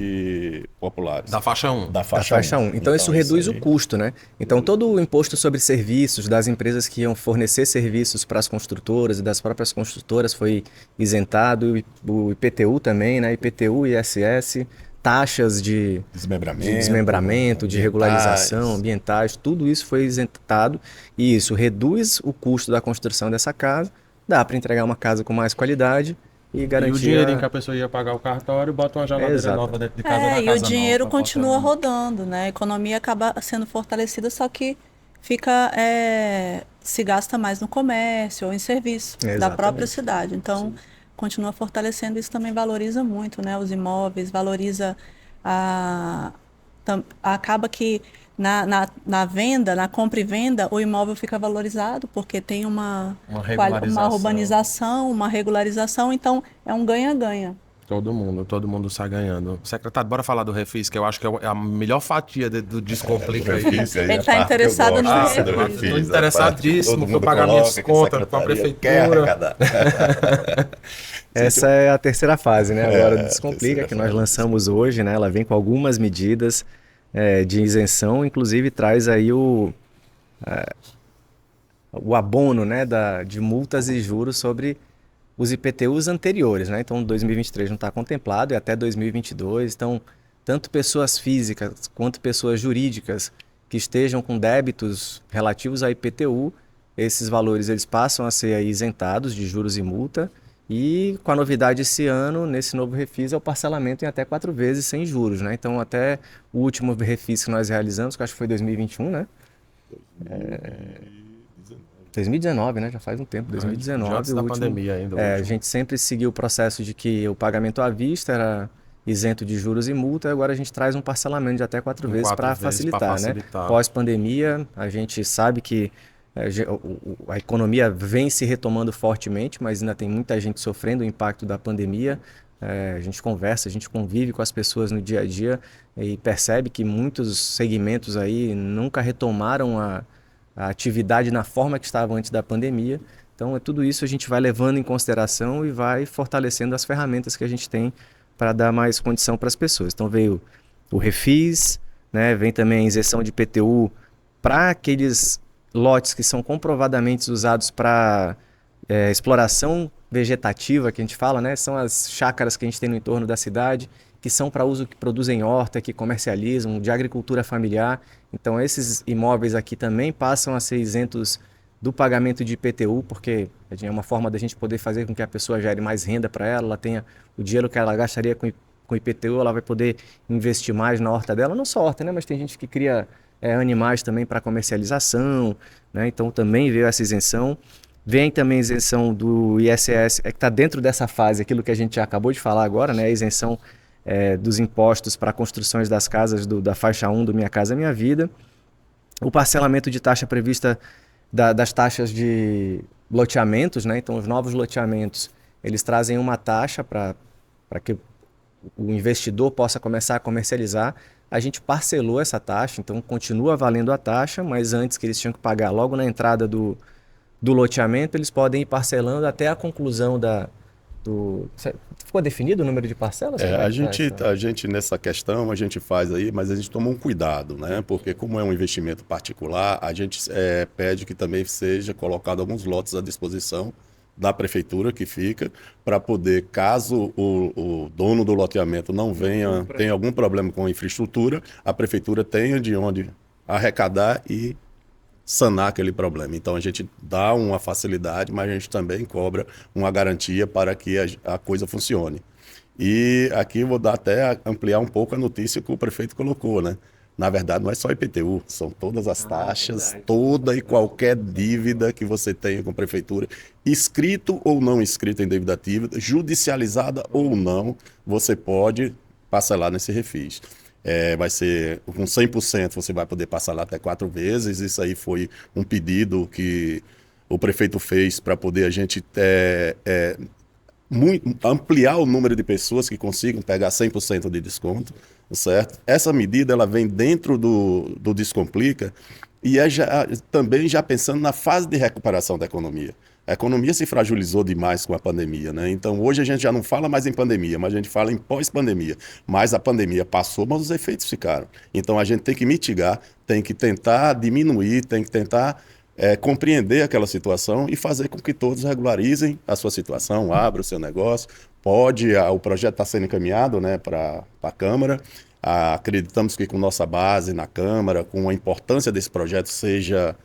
populares. Da faixa 1. Da Da faixa faixa 1. Então isso reduz aí- o custo, né? Então todo o imposto sobre serviços das empresas que iam fornecer serviços para as construtoras e das próprias construtoras foi isentado, o IPTU também, né? IPTU, ISS, taxas de desmembramento, de regularização, ambientais, tudo isso foi isentado e isso reduz o custo da construção dessa casa, dá para entregar uma casa com mais qualidade e E garantir o dinheirinho que a pessoa ia pagar o cartório, bota uma geladeira Exato. nova dentro de casa. E o dinheiro continua rodando, né? A economia acaba sendo fortalecida, só que fica se gasta mais no comércio ou em serviço da Exatamente. própria cidade. Então, continua fortalecendo, isso também valoriza muito, né? Os imóveis, valoriza acaba que na venda, na compra e venda, o imóvel fica valorizado porque tem uma urbanização, uma regularização, então é um ganha-ganha. Todo mundo sai ganhando. Secretário, bora falar do refis, que eu acho que é a melhor fatia do Descomplica aí. Ele tá interessado no refis. Tô interessadíssimo, vou pagar minhas contas com a prefeitura. Essa é a terceira fase, né? Agora do Descomplica, que nós lançamos hoje, né? Ela vem com algumas medidas de isenção, inclusive traz aí o abono, né, de multas e juros sobre os IPTUs anteriores, né? Então 2023 não está contemplado e até 2022. Então, tanto pessoas físicas quanto pessoas jurídicas que estejam com débitos relativos a IPTU, esses valores eles passam a ser aí isentados de juros e multa. E com a novidade esse ano, nesse novo refis, é o parcelamento em até 4 vezes sem juros, né? Então até o último refis que nós realizamos, que acho que foi 2021, né? 2019, né? Já faz um tempo, 2019. Antes da pandemia ainda. A gente sempre seguiu o processo de que o pagamento à vista era isento de juros e multa, agora a gente traz um parcelamento de até 4 vezes para facilitar, né? Pós-pandemia, a gente sabe que a economia vem se retomando fortemente, mas ainda tem muita gente sofrendo o impacto da pandemia. A gente conversa, a gente convive com as pessoas no dia a dia e percebe que muitos segmentos aí nunca retomaram a atividade na forma que estava antes da pandemia. Então, tudo isso a gente vai levando em consideração e vai fortalecendo as ferramentas que a gente tem para dar mais condição para as pessoas. Então, veio o refis, né? Vem também a isenção de IPTU para aqueles lotes que são comprovadamente usados para exploração vegetativa, que a gente fala, né? São as chácaras que a gente tem no entorno da cidade, que são para uso que produzem horta, que comercializam, de agricultura familiar. Então, esses imóveis aqui também passam a ser isentos do pagamento de IPTU, porque é uma forma da gente poder fazer com que a pessoa gere mais renda para ela tenha o dinheiro que ela gastaria com IPTU, ela vai poder investir mais na horta dela, não só horta, né? Mas tem gente que cria animais também para comercialização, né? Então também veio essa isenção. Vem também a isenção do ISS, que está dentro dessa fase, aquilo que a gente já acabou de falar agora, né? A isenção dos impostos para construções das casas da faixa 1 do Minha Casa Minha Vida. O parcelamento de taxa prevista das taxas de loteamentos, né? Então os novos loteamentos, eles trazem uma taxa para que o investidor possa começar a comercializar. A gente parcelou essa taxa, então continua valendo a taxa, mas antes que eles tinham que pagar logo na entrada do loteamento, eles podem ir parcelando até a conclusão Ficou definido o número de parcelas? A gente nessa questão, a gente faz aí, mas a gente toma um cuidado, né? Porque como é um investimento particular, a gente pede que também seja colocado alguns lotes à disposição da prefeitura que fica, para poder, caso o dono do loteamento não venha, tenha algum problema com a infraestrutura, a prefeitura tenha de onde arrecadar e sanar aquele problema. Então a gente dá uma facilidade, mas a gente também cobra uma garantia para que a coisa funcione. E aqui eu vou até ampliar um pouco a notícia que o prefeito colocou, né? Na verdade, não é só IPTU, são todas as taxas, toda e qualquer dívida que você tenha com a prefeitura, inscrito ou não inscrito em dívida ativa, judicializada ou não, você pode parcelar nesse refis. Vai ser com 100%, você vai poder parcelar até 4 vezes. Isso aí foi um pedido que o prefeito fez para poder a gente ampliar o número de pessoas que consigam pegar 100% de desconto, certo? Essa medida ela vem dentro do Descomplica e também já pensando na fase de recuperação da economia. A economia se fragilizou demais com a pandemia, né? Então hoje a gente já não fala mais em pandemia, mas a gente fala em pós-pandemia. Mas a pandemia passou, mas os efeitos ficaram. Então a gente tem que mitigar, tem que tentar diminuir, tem que tentar compreender aquela situação e fazer com que todos regularizem a sua situação, abram o seu negócio. O projeto está sendo encaminhado, né, para a Câmara. Acreditamos que com nossa base na Câmara, com a importância desse projeto, seja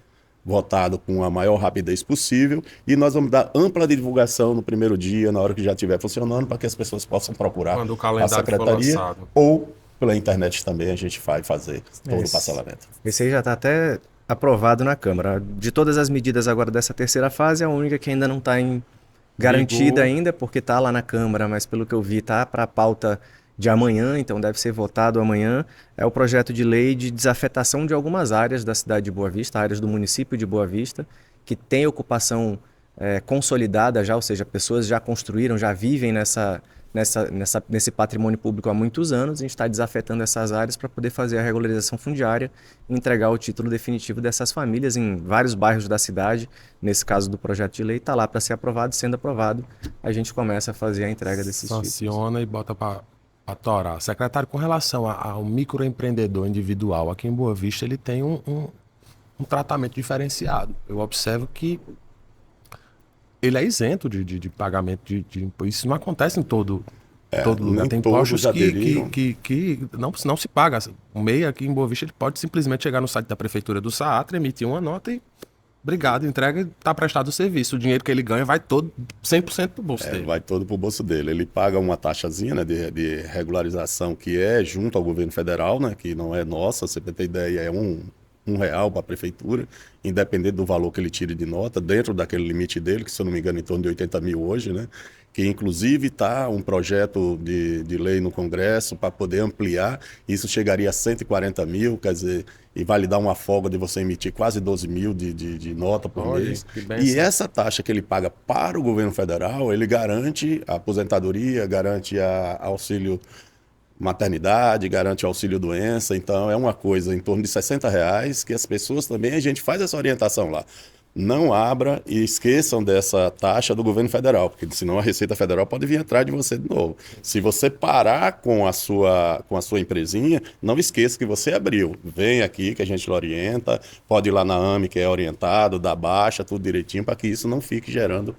votado com a maior rapidez possível, e nós vamos dar ampla divulgação no primeiro dia, na hora que já estiver funcionando, para que as pessoas possam procurar quando o calendário a secretaria for lançado. ou pela internet também a gente vai fazer todo o parcelamento. Esse aí já está até aprovado na Câmara. De todas as medidas agora dessa terceira fase, a única que ainda não está garantida ainda, porque está lá na Câmara, mas pelo que eu vi está para a pauta de amanhã, então deve ser votado amanhã, é o projeto de lei de desafetação de algumas áreas da cidade de Boa Vista, áreas do município de Boa Vista, que tem ocupação consolidada já, ou seja, pessoas já construíram, já vivem nesse patrimônio público há muitos anos. A gente está desafetando essas áreas para poder fazer a regularização fundiária e entregar o título definitivo dessas famílias em vários bairros da cidade. Nesse caso do projeto de lei, está lá para ser aprovado. Sendo aprovado, a gente começa a fazer a entrega desses títulos. Sanciona e bota para torar. Secretário, com relação ao microempreendedor individual, aqui em Boa Vista ele tem um tratamento diferenciado. Eu observo que ele é isento de pagamento de imposto. Isso não acontece em todo lugar. Tem impostos que não se paga. O MEI aqui em Boa Vista ele pode simplesmente chegar no site da Prefeitura do Saatra, emitir uma nota e obrigado, entrega e está prestado o serviço. O dinheiro que ele ganha vai todo 100% para o bolso dele. Vai todo para o bolso dele. Ele paga uma taxazinha, né, de regularização que é junto ao governo federal, né, que não é nossa. Você tem ideia, é R$1 para a prefeitura, independente do valor que ele tire de nota, dentro daquele limite dele, que se eu não me engano em torno de 80 mil hoje, né? Que inclusive está um projeto de lei no Congresso para poder ampliar, isso chegaria a 140 mil, quer dizer, e vai lhe dar uma folga de você emitir quase 12 mil de nota por mês. E essa taxa que ele paga para o governo federal, ele garante a aposentadoria, garante auxílio maternidade, garante auxílio doença. Então é uma coisa em torno de R$60 que as pessoas também, a gente faz essa orientação lá. Não abra e esqueçam dessa taxa do governo federal, porque senão a Receita Federal pode vir atrás de você de novo. Se você parar com a sua empresinha, não esqueça que você abriu. Vem aqui que a gente lhe orienta, pode ir lá na AME que é orientado, dá baixa, tudo direitinho, para que isso não fique gerando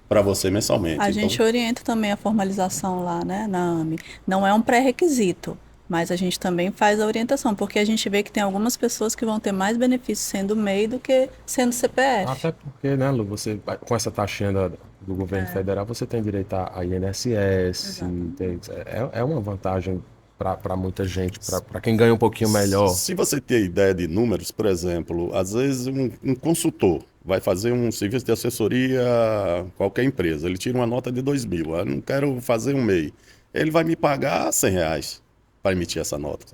para você mensalmente. A gente orienta também a formalização lá, né, na AME. Não é um pré-requisito, mas a gente também faz a orientação, porque a gente vê que tem algumas pessoas que vão ter mais benefício sendo MEI do que sendo CPF. Até porque, né, Lu, você, com essa taxinha do governo federal, você tem direito a INSS, é uma vantagem para muita gente, para quem ganha um pouquinho melhor? Se você tem ideia de números, por exemplo, às vezes um consultor vai fazer um serviço de assessoria a qualquer empresa, ele tira uma nota de 2.000, eu não quero fazer um MEI. Ele vai me pagar R$ 100 para emitir essa nota.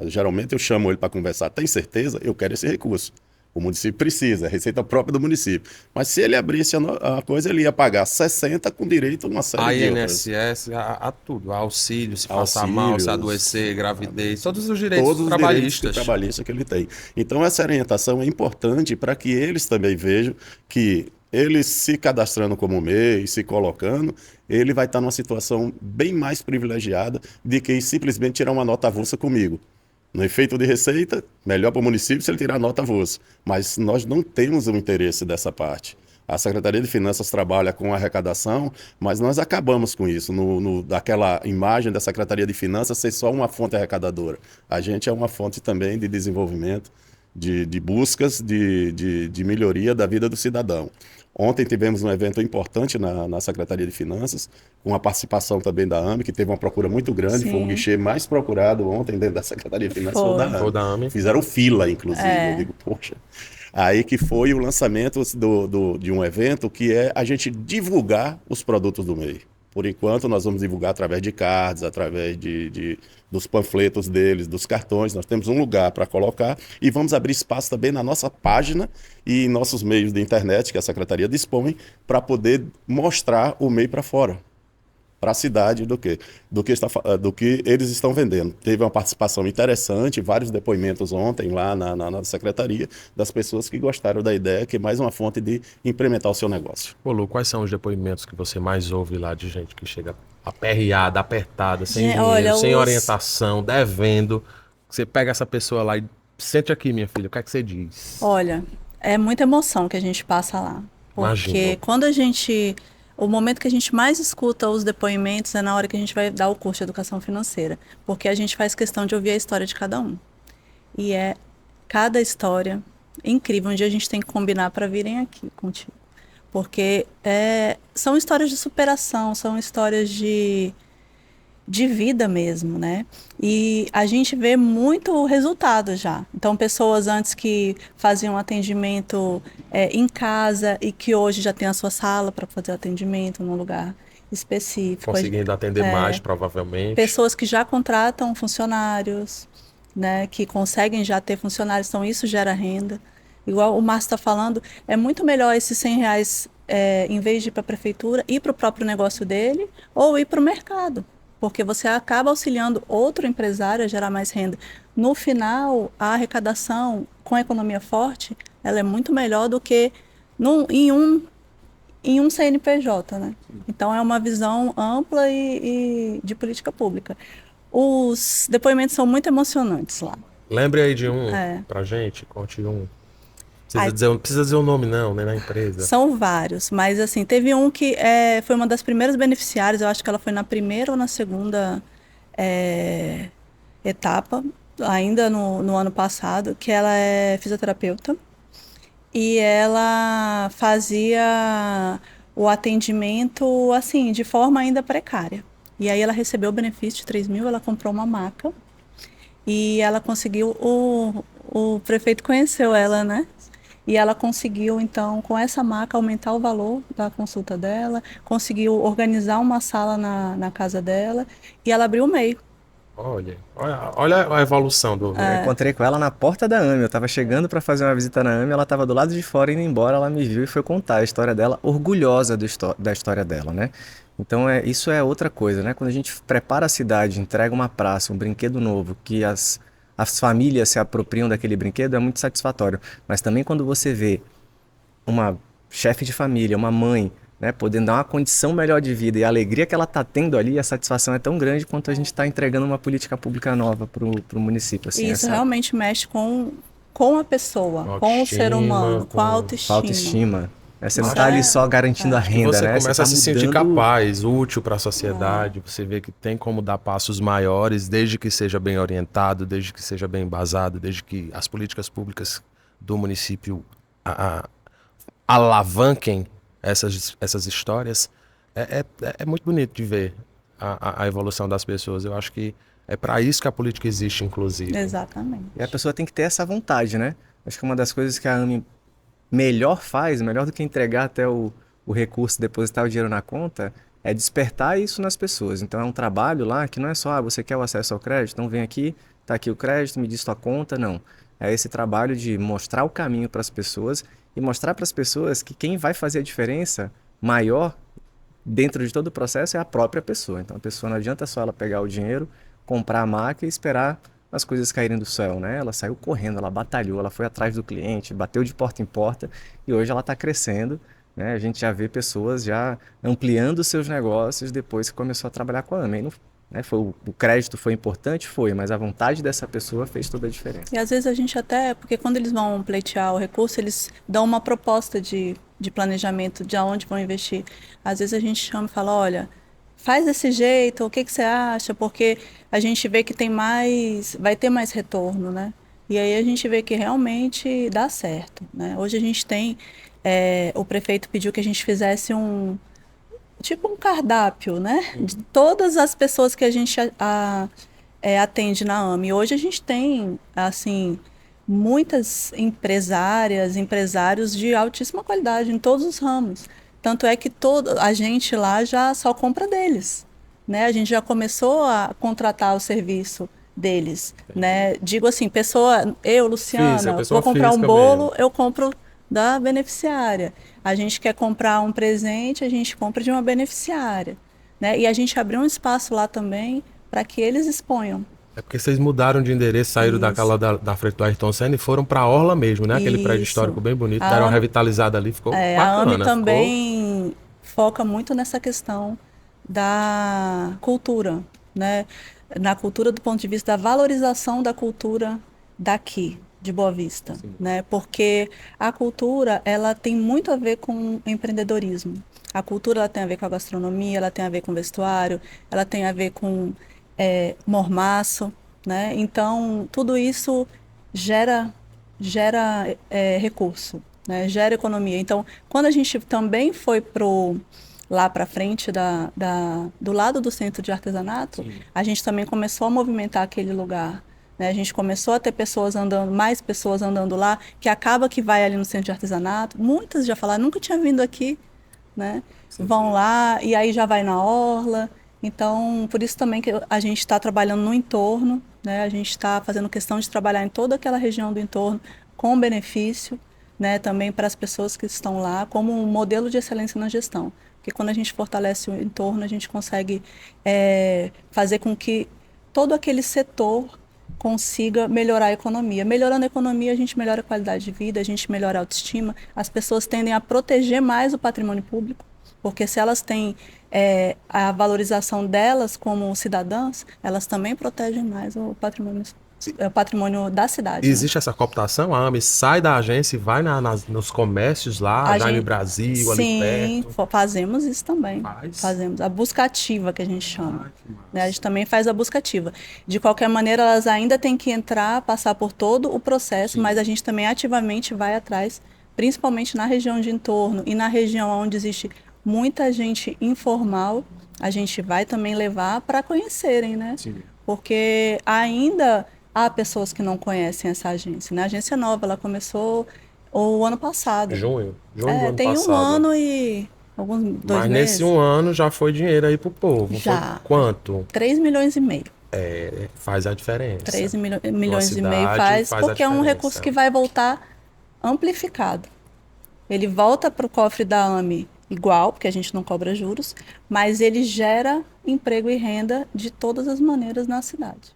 Geralmente eu chamo ele para conversar, tem certeza? Eu quero esse recurso. O município precisa, é receita própria do município. Mas se ele abrisse a coisa, ele ia pagar 60 com direito a uma série de outras. INSS, a tudo, auxílio, se passar mal, se adoecer, gravidez, todos os direitos Todos os trabalhistas. direitos trabalhistas que ele tem. Então essa orientação é importante para que eles também vejam que ele se cadastrando como MEI, se colocando, ele vai estar numa situação bem mais privilegiada de que simplesmente tirar uma nota avulsa comigo. No efeito de receita, melhor para o município se ele tirar nota avulsa. Mas nós não temos o interesse dessa parte. A Secretaria de Finanças trabalha com arrecadação, mas nós acabamos com isso, daquela imagem da Secretaria de Finanças ser só uma fonte arrecadadora. A gente é uma fonte também de desenvolvimento, de buscas de melhoria da vida do cidadão. Ontem tivemos um evento importante na Secretaria de Finanças, com a participação também da AME, que teve uma procura muito grande. Sim. Foi o guichê mais procurado ontem dentro da Secretaria de Finanças, foi o da AME. Fizeram fila, inclusive. Eu digo, poxa. Aí que foi o lançamento de um evento que é a gente divulgar os produtos do MEI. Por enquanto, nós vamos divulgar através de cards, através dos panfletos deles, dos cartões. Nós temos um lugar para colocar e vamos abrir espaço também na nossa página e em nossos meios de internet, que a Secretaria dispõe, para poder mostrar o MEI para fora, para a cidade do que eles estão vendendo. Teve uma participação interessante, vários depoimentos ontem lá na Secretaria, das pessoas que gostaram da ideia, que é mais uma fonte de implementar o seu negócio. Ô Lu, quais são os depoimentos que você mais ouve lá de gente que chega aperreada, apertada, sem dinheiro, olha, sem orientação, devendo? Você pega essa pessoa lá e sente aqui, minha filha, o que é que você diz? Olha, é muita emoção que a gente passa lá. Porque Imagino. quando a gente... O momento que a gente mais escuta os depoimentos é na hora que a gente vai dar o curso de educação financeira. Porque a gente faz questão de ouvir a história de cada um. E cada história incrível. Um dia a gente tem que combinar para virem aqui contigo. Porque são histórias de superação, são histórias de vida mesmo, né? E a gente vê muito resultado já. Então, pessoas antes que faziam atendimento em casa e que hoje já tem a sua sala para fazer atendimento num lugar específico. Conseguindo atender mais, provavelmente. Pessoas que já contratam funcionários, né? Que conseguem já ter funcionários, então isso gera renda. Igual o Márcio está falando, é muito melhor esses R$ 100, em vez de ir para a prefeitura, ir para o próprio negócio dele ou ir para o mercado. Porque você acaba auxiliando outro empresário a gerar mais renda. No final, a arrecadação com a economia forte, ela é muito melhor do que em um CNPJ, né? Então, é uma visão ampla e de política pública. Os depoimentos são muito emocionantes lá. Lembre aí de um pra gente, conte um. Não precisa dizer o nome não, né, na empresa. São vários, mas assim, teve um que foi uma das primeiras beneficiárias, eu acho que ela foi na primeira ou na segunda etapa, ainda no ano passado, que ela é fisioterapeuta e ela fazia o atendimento, assim, de forma ainda precária. E aí ela recebeu o benefício de 3.000, ela comprou uma maca e ela conseguiu, o prefeito conheceu ela, né? E ela conseguiu, então, com essa maca, aumentar o valor da consulta dela, conseguiu organizar uma sala na casa dela e ela abriu o MEI. Olha a evolução do... Eu encontrei com ela na porta da AME, eu estava chegando para fazer uma visita na AME, ela estava do lado de fora indo embora, ela me viu e foi contar a história dela, orgulhosa da história dela, né? Então isso é outra coisa, né? Quando a gente prepara a cidade, entrega uma praça, um brinquedo novo, que as famílias se apropriam daquele brinquedo, é muito satisfatório. Mas também quando você vê uma chefe de família, uma mãe, né, podendo dar uma condição melhor de vida e a alegria que ela está tendo ali, a satisfação é tão grande quanto a gente está entregando uma política pública nova para o município. Assim, e isso realmente mexe com a pessoa, com o ser humano, com a autoestima. Com a autoestima. Você não está ali só garantindo a renda, você né? Começa a se sentir capaz, útil para a sociedade. Você vê que tem como dar passos maiores, desde que seja bem orientado, desde que seja bem embasado, desde que as políticas públicas do município alavanquem essas histórias. É muito bonito de ver a evolução das pessoas. Eu acho que É para isso que a política existe, inclusive. Exatamente. E a pessoa tem que ter essa vontade, né? Acho que uma das coisas que a AME melhor faz, melhor do que entregar até o recurso, depositar o dinheiro na conta, é despertar isso nas pessoas. Então é um trabalho lá que não é só, você quer o acesso ao crédito, então vem aqui, tá aqui o crédito, me diz tua conta, não. É esse trabalho de mostrar o caminho para as pessoas e mostrar para as pessoas que quem vai fazer a diferença maior dentro de todo o processo é a própria pessoa. Então a pessoa não adianta só ela pegar o dinheiro, comprar a máquina e esperar as coisas caírem do céu, né? Ela saiu correndo, ela batalhou, ela foi atrás do cliente, bateu de porta em porta e hoje ela está crescendo, né? A gente já vê pessoas já ampliando seus negócios depois que começou a trabalhar com a AME. Né? O crédito foi importante? Foi, mas a vontade dessa pessoa fez toda a diferença. E às vezes a gente até, porque quando eles vão pleitear o recurso, eles dão uma proposta de planejamento de aonde vão investir. Às vezes a gente chama e fala, olha, faz desse jeito, o que você acha? Porque a gente vê que vai ter mais retorno, né? E aí a gente vê que realmente dá certo, né? Hoje a gente tem, o prefeito pediu que a gente fizesse um cardápio, né? De todas as pessoas que a gente atende na AME. Hoje a gente tem, assim, muitas empresários de altíssima qualidade em todos os ramos. Tanto é que a gente lá já só compra deles, né? A gente já começou a contratar o serviço deles, né? Digo assim, Luciana, vou comprar um bolo, mesmo. Eu compro da beneficiária. A gente quer comprar um presente, a gente compra de uma beneficiária, né? E a gente abriu um espaço lá também para que eles exponham. É porque vocês mudaram de endereço, saíram daquela da frente do Ayrton Senna e foram para a Orla mesmo, né? Aquele prédio histórico bem bonito, deram uma revitalizada ali, ficou bacana. A AME também foca muito nessa questão da cultura, né? Na cultura do ponto de vista da valorização da cultura daqui, de Boa Vista, né? Porque a cultura, ela tem muito a ver com empreendedorismo. A cultura, ela tem a ver com a gastronomia, ela tem a ver com vestuário, ela tem a ver com mormaço, né? Então, tudo isso gera recurso, né? Gera economia. Então, quando a gente também foi lá para frente do lado do centro de artesanato, a gente também começou a movimentar aquele lugar. Né? A gente começou a ter mais pessoas andando lá, que acaba que vai ali no centro de artesanato. Muitas já falaram, nunca tinha vindo aqui, né? Vão lá e aí já vai na orla. Então, por isso também que a gente está trabalhando no entorno, né? A gente está fazendo questão de trabalhar em toda aquela região do entorno com benefício, né? Também para as pessoas que estão lá, como um modelo de excelência na gestão. Porque quando a gente fortalece o entorno, a gente consegue fazer com que todo aquele setor consiga melhorar a economia. Melhorando a economia, a gente melhora a qualidade de vida, a gente melhora a autoestima, as pessoas tendem a proteger mais o patrimônio público, porque se elas têm a valorização delas como cidadãs, elas também protegem mais o patrimônio da cidade. Existe essa cooptação? A AME sai da agência e vai nos comércios lá, no Brasil, ali perto? Sim, fazemos isso também. Fazemos a busca ativa, que a gente chama. Né? A gente também faz a busca ativa. De qualquer maneira, elas ainda têm que entrar, passar por todo o processo, mas a gente também ativamente vai atrás, principalmente na região de entorno e na região onde existe muita gente informal, a gente vai também levar para conhecerem, né? Sim. Porque ainda há pessoas que não conhecem essa agência, né? A agência nova, ela começou o ano passado. Junho do ano tem passado. Um ano e alguns 2 meses. Mas nesse um ano já foi dinheiro aí pro povo. Já. Foi quanto? 3 milhões e meio. Faz a diferença. 3 milhões e meio faz porque é um recurso que vai voltar amplificado. Ele volta para o cofre da AME igual, porque a gente não cobra juros, mas ele gera emprego e renda de todas as maneiras na cidade.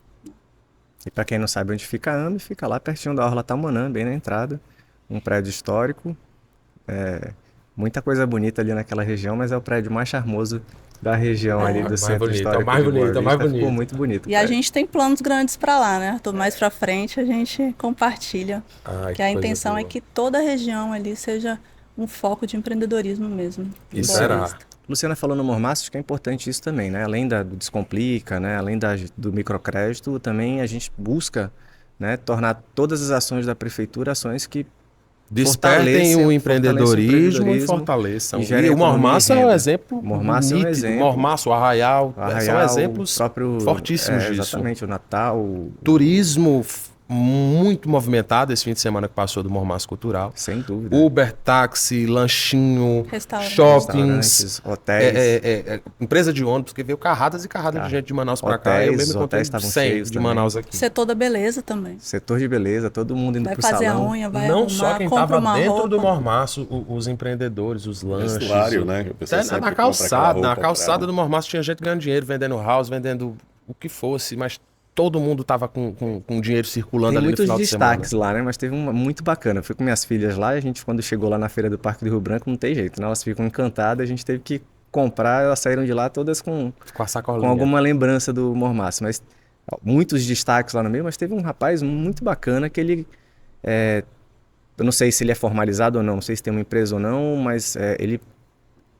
E para quem não sabe onde fica a AME, fica lá pertinho da Orla Taumanã, bem na entrada, um prédio histórico, muita coisa bonita ali naquela região, mas é o prédio mais charmoso da região ali do centro histórico. É mais bonito. Ficou muito bonito. E a gente tem planos grandes para lá, né? Tudo mais para frente a gente compartilha, que a intenção é que toda a região ali seja um foco de empreendedorismo mesmo. Isso será. Luciana falou no Mormaço, acho que é importante isso também, né? Além do Descomplica, né? Além do microcrédito, também a gente busca, né, tornar todas as ações da prefeitura ações que Despertem o empreendedorismo e fortaleçam. E o Mormaço é um exemplo Mormaço nítido. é um exemplo. Mormaço, o Arraial, são exemplos próprio, fortíssimos disso. Exatamente, o Natal. Turismo muito movimentado esse fim de semana que passou do Mormaço Cultural. Sem dúvida. Uber, táxi, lanchinho, Restaurantes. shoppings, Hotéis. empresa de ônibus, que veio carradas e carradas de gente de Manaus para cá. Eu mesmo encontrei hotéis estavam 100 cheios de também. Manaus aqui. Setor da beleza também. Setor de beleza, todo mundo indo Vai pro fazer salão. a unha, vai Não arrumar, só quem compra estava uma dentro roupa. do Mormaço, os empreendedores, os lanches. Vestuário, né? Que o pessoal Até sempre na compra calçada, aquela na roupa calçada pra- do Mormaço tinha gente ganhando dinheiro, vendendo house, vendendo o que fosse, mas todo mundo tava com dinheiro circulando Tem ali no muitos final de semana. destaques lá, né? Mas teve uma muito bacana. Eu fui com minhas filhas lá e a gente, quando chegou lá na feira do Parque do Rio Branco, não tem jeito, né? Elas ficam encantadas, a gente teve que comprar, elas saíram de lá todas com Com a sacolinha. alguma lembrança do Mormaço. Mas ó, muitos destaques lá no meio, mas teve um rapaz muito bacana que ele... eu não sei se ele é formalizado ou não sei se tem uma empresa ou não, mas ele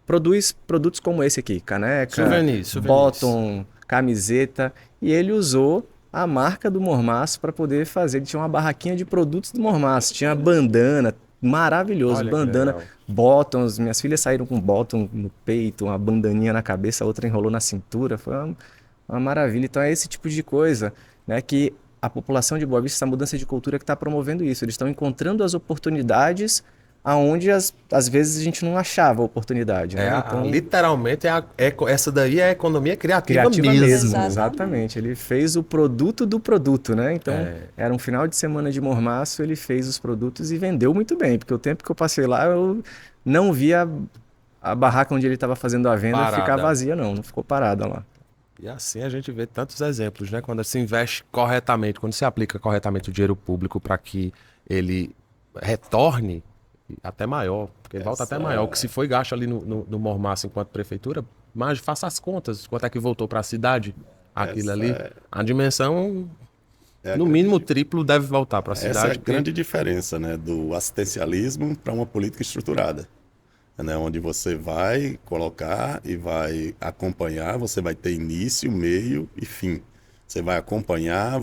produz produtos como esse aqui, caneca, Souvenirs. bottom, camiseta, e ele usou a marca do Mormaço para poder fazer. Ele tinha uma barraquinha de produtos do Mormaço, tinha bandana, maravilhoso, Olha que bandana, legal. bottoms, minhas filhas saíram com bottom no peito, uma bandaninha na cabeça, a outra enrolou na cintura, foi uma maravilha. Então é esse tipo de coisa, né, que a população de Boa Vista, essa mudança de cultura que está promovendo isso. Eles estão encontrando as oportunidades aonde às vezes a gente não achava oportunidade, né? Literalmente, essa daí é a economia criativa mesmo. Exatamente. Exatamente. Ele fez o produto do produto, né? Então, É. era um final de semana de Mormaço, ele fez os produtos e vendeu muito bem, porque o tempo que eu passei lá, eu não via a barraca onde ele estava fazendo a venda Parada. ficar vazia, não ficou parada lá. E assim a gente vê tantos exemplos, né? Quando se investe corretamente, quando se aplica corretamente o dinheiro público para que ele retorne até maior, porque volta até maior. O que se foi gasto ali no Mormaço enquanto prefeitura, mas faça as contas, quanto é que voltou para a cidade, aquilo ali. A dimensão, no mínimo triplo, deve voltar para a cidade. Essa é a grande diferença, né, do assistencialismo para uma política estruturada, né, onde você vai colocar e vai acompanhar, você vai ter início, meio e fim. Você vai acompanhar,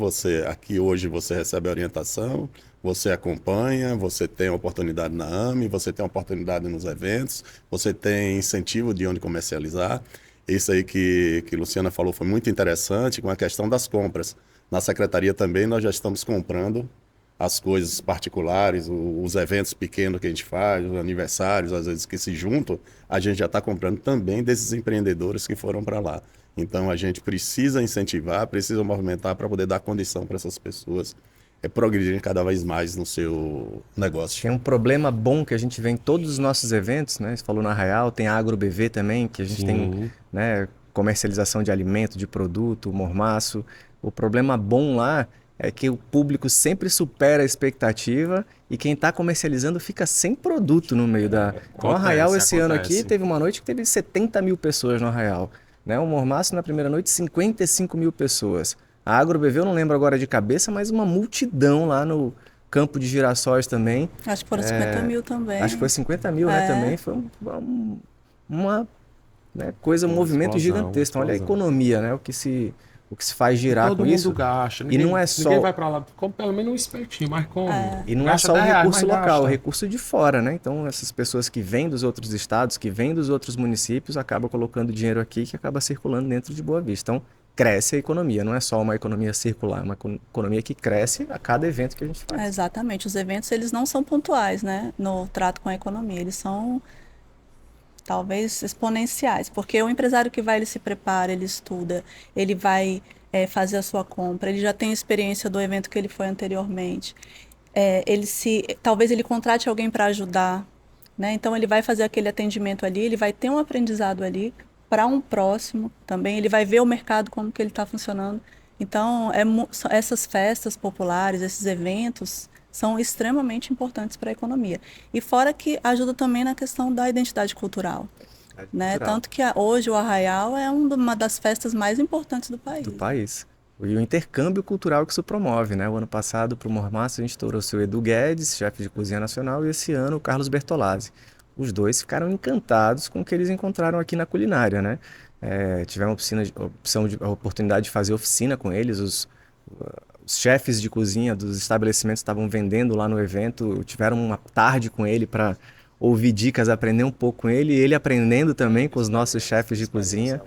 aqui hoje você recebe a orientação, você acompanha, você tem oportunidade na AME, você tem oportunidade nos eventos, você tem incentivo de onde comercializar. Isso aí que Luciana falou foi muito interessante com a questão das compras. Na secretaria também nós já estamos comprando as coisas particulares, os eventos pequenos que a gente faz, os aniversários, às vezes que se juntam, a gente já está comprando também desses empreendedores que foram para lá. Então a gente precisa incentivar, precisa movimentar para poder dar condição para essas pessoas progredirem cada vez mais no seu negócio. Tem um problema bom que a gente vê em todos os nossos eventos, né? Você falou na Arraial, tem a AgroBV também, que a gente tem, né, comercialização de alimento, de produto, Mormaço. O problema bom lá é que o público sempre supera a expectativa e quem está comercializando fica sem produto no meio da... Então, o Arraial esse ano aqui teve uma noite que teve 70 mil pessoas no Arraial, né? O Mormaço na primeira noite 55 mil pessoas. A AgroBV eu não lembro agora de cabeça, mas uma multidão lá no Campo de Girassóis também. Acho que foram 50 mil também. Acho que foi 50 mil, né, também. Foi uma né, coisa, um movimento gigantesco. Então, olha a economia, né? O que se faz girar todo com mundo isso. gasta. E não é só... Ninguém vai para lá, como pelo menos um espetinho, mas como? E não Gasta é só o 10 reais, recurso mas local, o gasta. recurso de fora, né? Então, essas pessoas que vêm dos outros estados, que vêm dos outros municípios, acabam colocando dinheiro aqui que acaba circulando dentro de Boa Vista. Então, cresce a economia, não é só uma economia circular, é uma economia que cresce a cada evento que a gente faz. Exatamente. Os eventos, eles não são pontuais, né? No trato com a economia. Eles são, talvez, exponenciais. Porque o empresário que vai, ele se prepara, ele estuda, ele vai fazer a sua compra, ele já tem experiência do evento que ele foi anteriormente. Talvez ele contrate alguém para ajudar, né? Então, ele vai fazer aquele atendimento ali, ele vai ter um aprendizado ali para um próximo também, ele vai ver o mercado como que ele está funcionando. Então, essas festas populares, esses eventos, são extremamente importantes para a economia. E fora que ajuda também na questão da identidade cultural. Né? Tanto que hoje o Arraial é uma das festas mais importantes do país. E o intercâmbio cultural que isso promove, né? O ano passado, para o Mormaço, a gente trouxe o Edu Guedes, chefe de cozinha nacional, e esse ano o Carlos Bertolazzi. Os dois ficaram encantados com o que eles encontraram aqui na culinária, né? Tivemos a oportunidade de fazer oficina com eles, os chefes de cozinha dos estabelecimentos estavam vendendo lá no evento, tiveram uma tarde com ele para ouvir dicas, aprender um pouco com ele, e ele aprendendo também com os nossos chefes de cozinha.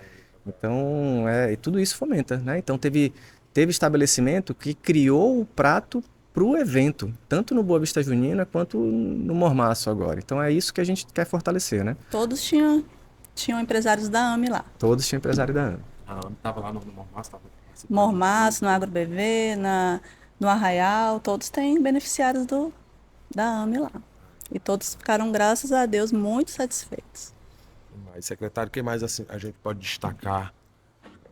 Então, e tudo isso fomenta, né? Então, teve estabelecimento que criou o prato para o evento, tanto no Boa Vista Junina quanto no Mormaço agora. Então, é isso que a gente quer fortalecer, né? Todos tinham empresários da AME lá. Todos tinham empresário da AME. A AME estava lá no Mormaço, Mormaço, no AgroBV, no Arraial, todos têm beneficiários da AME lá. E todos ficaram, graças a Deus, muito satisfeitos. Mas, secretário, o que mais assim, a gente pode destacar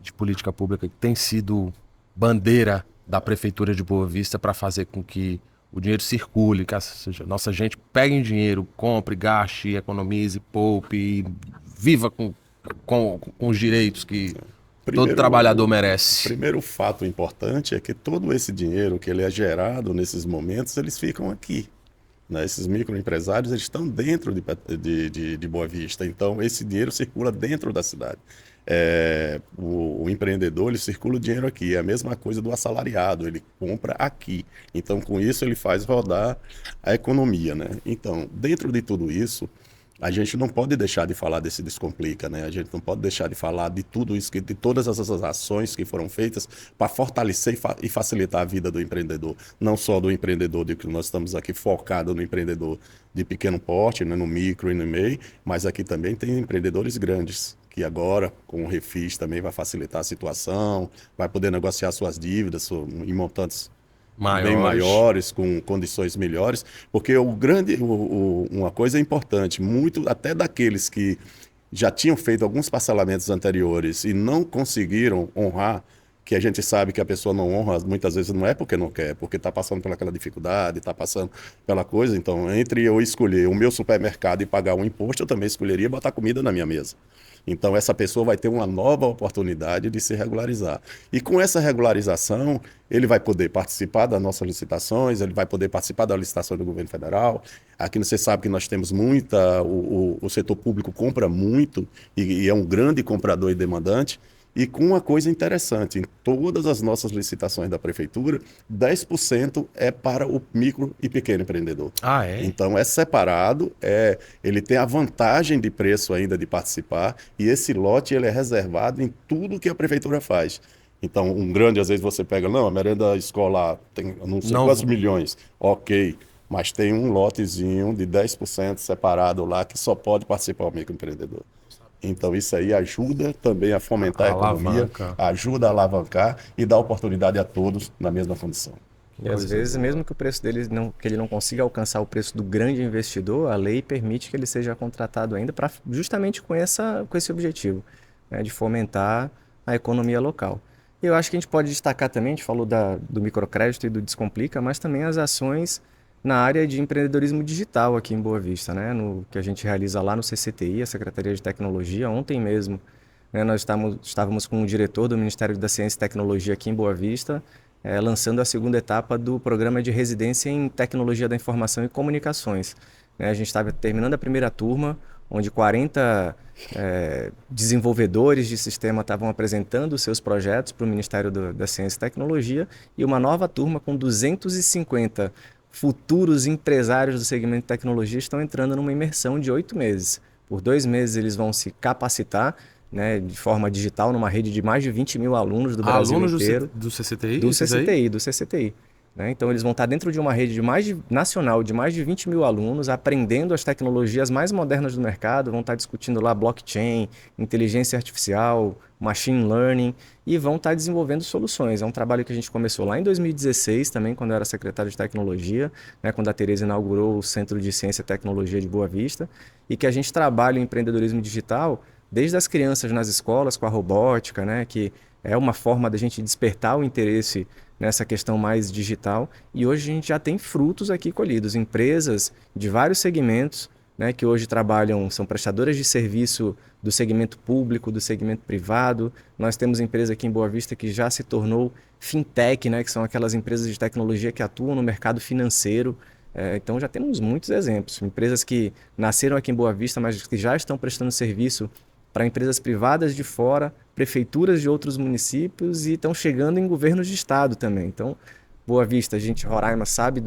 de política pública que tem sido bandeira da Prefeitura de Boa Vista para fazer com que o dinheiro circule, que nossa gente pegue dinheiro, compre, gaste, economize, poupe e viva com os direitos que todo trabalhador merece? Primeiro fato importante é que todo esse dinheiro que ele é gerado nesses momentos, eles ficam aqui. Né? Esses microempresários, eles estão dentro de Boa Vista, então esse dinheiro circula dentro da cidade. O empreendedor, ele circula o dinheiro aqui, é a mesma coisa do assalariado, ele compra aqui. Então, com isso, ele faz rodar a economia, né? Então, dentro de tudo isso, a gente não pode deixar de falar desse Descomplica, né? A gente não pode deixar de falar de tudo isso, de todas essas ações que foram feitas para fortalecer e facilitar a vida do empreendedor. Não só do empreendedor, de que nós estamos aqui focados no empreendedor de pequeno porte, né? No micro e no MEI, mas aqui também tem empreendedores grandes, que agora, com o Refis, também vai facilitar a situação, vai poder negociar suas dívidas em montantes bem maiores, com condições melhores, porque uma coisa importante, muito até daqueles que já tinham feito alguns parcelamentos anteriores e não conseguiram honrar, que a gente sabe que a pessoa não honra, muitas vezes não é porque não quer, porque está passando pelaquela dificuldade, está passando pela coisa. Então, entre eu escolher o meu supermercado e pagar um imposto, eu também escolheria botar comida na minha mesa. Então, essa pessoa vai ter uma nova oportunidade de se regularizar. E com essa regularização, ele vai poder participar das nossas licitações, ele vai poder participar da licitação do governo federal. Aqui você sabe que nós temos o setor público compra muito e é um grande comprador e demandante. E com uma coisa interessante, em todas as nossas licitações da prefeitura, 10% é para o micro e pequeno empreendedor. Ah, é? Então é separado, ele tem a vantagem de preço ainda de participar, e esse lote ele é reservado em tudo que a prefeitura faz. Então, um grande, às vezes você pega, não, a merenda escolar tem não sei quantos milhões, ok, mas tem um lotezinho de 10% separado lá que só pode participar o microempreendedor. Então isso aí ajuda também a fomentar a economia, ajuda a alavancar e dá oportunidade a todos na mesma condição. E às vezes, mesmo que o preço dele que ele não consiga alcançar o preço do grande investidor, a lei permite que ele seja contratado ainda justamente com esse objetivo, né, de fomentar a economia local. E eu acho que a gente pode destacar também, a gente falou do microcrédito e do Descomplica, mas também as ações na área de empreendedorismo digital aqui em Boa Vista, né? No que a gente realiza lá no CCTI, a Secretaria de Tecnologia. Ontem mesmo, né, nós estávamos com o diretor do Ministério da Ciência e Tecnologia aqui em Boa Vista, lançando a segunda etapa do programa de residência em Tecnologia da Informação e Comunicações. A gente estava terminando a primeira turma, onde 40 desenvolvedores de sistema estavam apresentando os seus projetos para o Ministério da Ciência e Tecnologia, e uma nova turma com 250 futuros empresários do segmento de tecnologia estão entrando numa imersão de 8 meses. Por 2 meses eles vão se capacitar, né, de forma digital numa rede de mais de 20 mil alunos do Brasil inteiro. Do CCTI? Do CCTI. Né? Então eles vão estar dentro de uma rede nacional de mais de 20 mil alunos, aprendendo as tecnologias mais modernas do mercado, vão estar discutindo lá blockchain, inteligência artificial, machine learning, e vão estar desenvolvendo soluções. É um trabalho que a gente começou lá em 2016 também, quando eu era secretário de tecnologia, né, quando a Tereza inaugurou o Centro de Ciência e Tecnologia de Boa Vista, e que a gente trabalha em empreendedorismo digital desde as crianças nas escolas com a robótica, né, que é uma forma da gente despertar o interesse nessa questão mais digital, e hoje a gente já tem frutos aqui colhidos, empresas de vários segmentos, né, que hoje trabalham, são prestadoras de serviço do segmento público, do segmento privado. Nós temos empresa aqui em Boa Vista que já se tornou fintech, né, que são aquelas empresas de tecnologia que atuam no mercado financeiro. Então já temos muitos exemplos, empresas que nasceram aqui em Boa Vista, mas que já estão prestando serviço para empresas privadas de fora, prefeituras de outros municípios e estão chegando em governos de estado também. Então, Boa Vista, Roraima sabe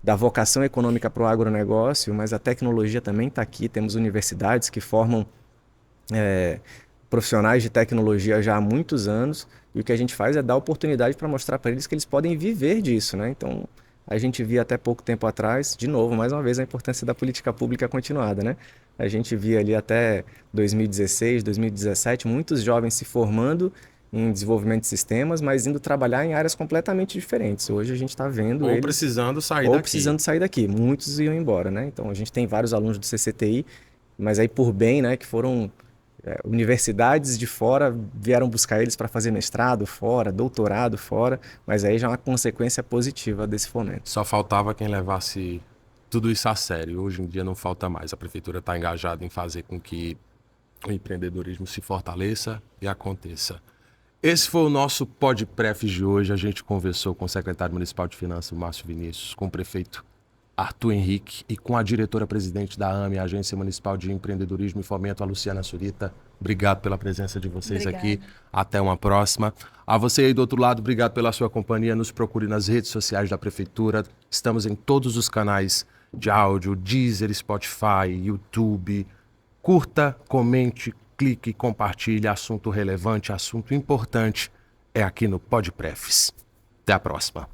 da vocação econômica para o agronegócio, mas a tecnologia também está aqui. Temos universidades que formam profissionais de tecnologia já há muitos anos, e o que a gente faz é dar oportunidade para mostrar para eles que eles podem viver disso, né? Então, a gente via até pouco tempo atrás, de novo, mais uma vez, a importância da política pública continuada, né? A gente via ali até 2016, 2017, muitos jovens se formando em desenvolvimento de sistemas, mas indo trabalhar em áreas completamente diferentes. Hoje a gente está vendo eles... precisando sair ou daqui. precisando sair daqui. Muitos iam embora, né? Então, a gente tem vários alunos do CCTI, mas aí por bem, né, que foram... universidades de fora vieram buscar eles para fazer mestrado fora, doutorado fora, mas aí já é uma consequência positiva desse fomento. Só faltava quem levasse tudo isso a sério. Hoje em dia não falta mais. A prefeitura está engajada em fazer com que o empreendedorismo se fortaleça e aconteça. Esse foi o nosso PodPref de hoje. A gente conversou com o secretário municipal de Finanças, Márcio Vinícius, com o prefeito Arthur Henrique e com a diretora-presidente da AME, Agência Municipal de Empreendedorismo e Fomento, a Luciana Surita. Obrigado pela presença de vocês aqui. Até uma próxima. A você aí do outro lado, obrigado pela sua companhia. Nos procure nas redes sociais da Prefeitura. Estamos em todos os canais de áudio, Deezer, Spotify, YouTube. Curta, comente, clique, compartilhe. Assunto relevante, assunto importante é aqui no PodPrefs. Até a próxima.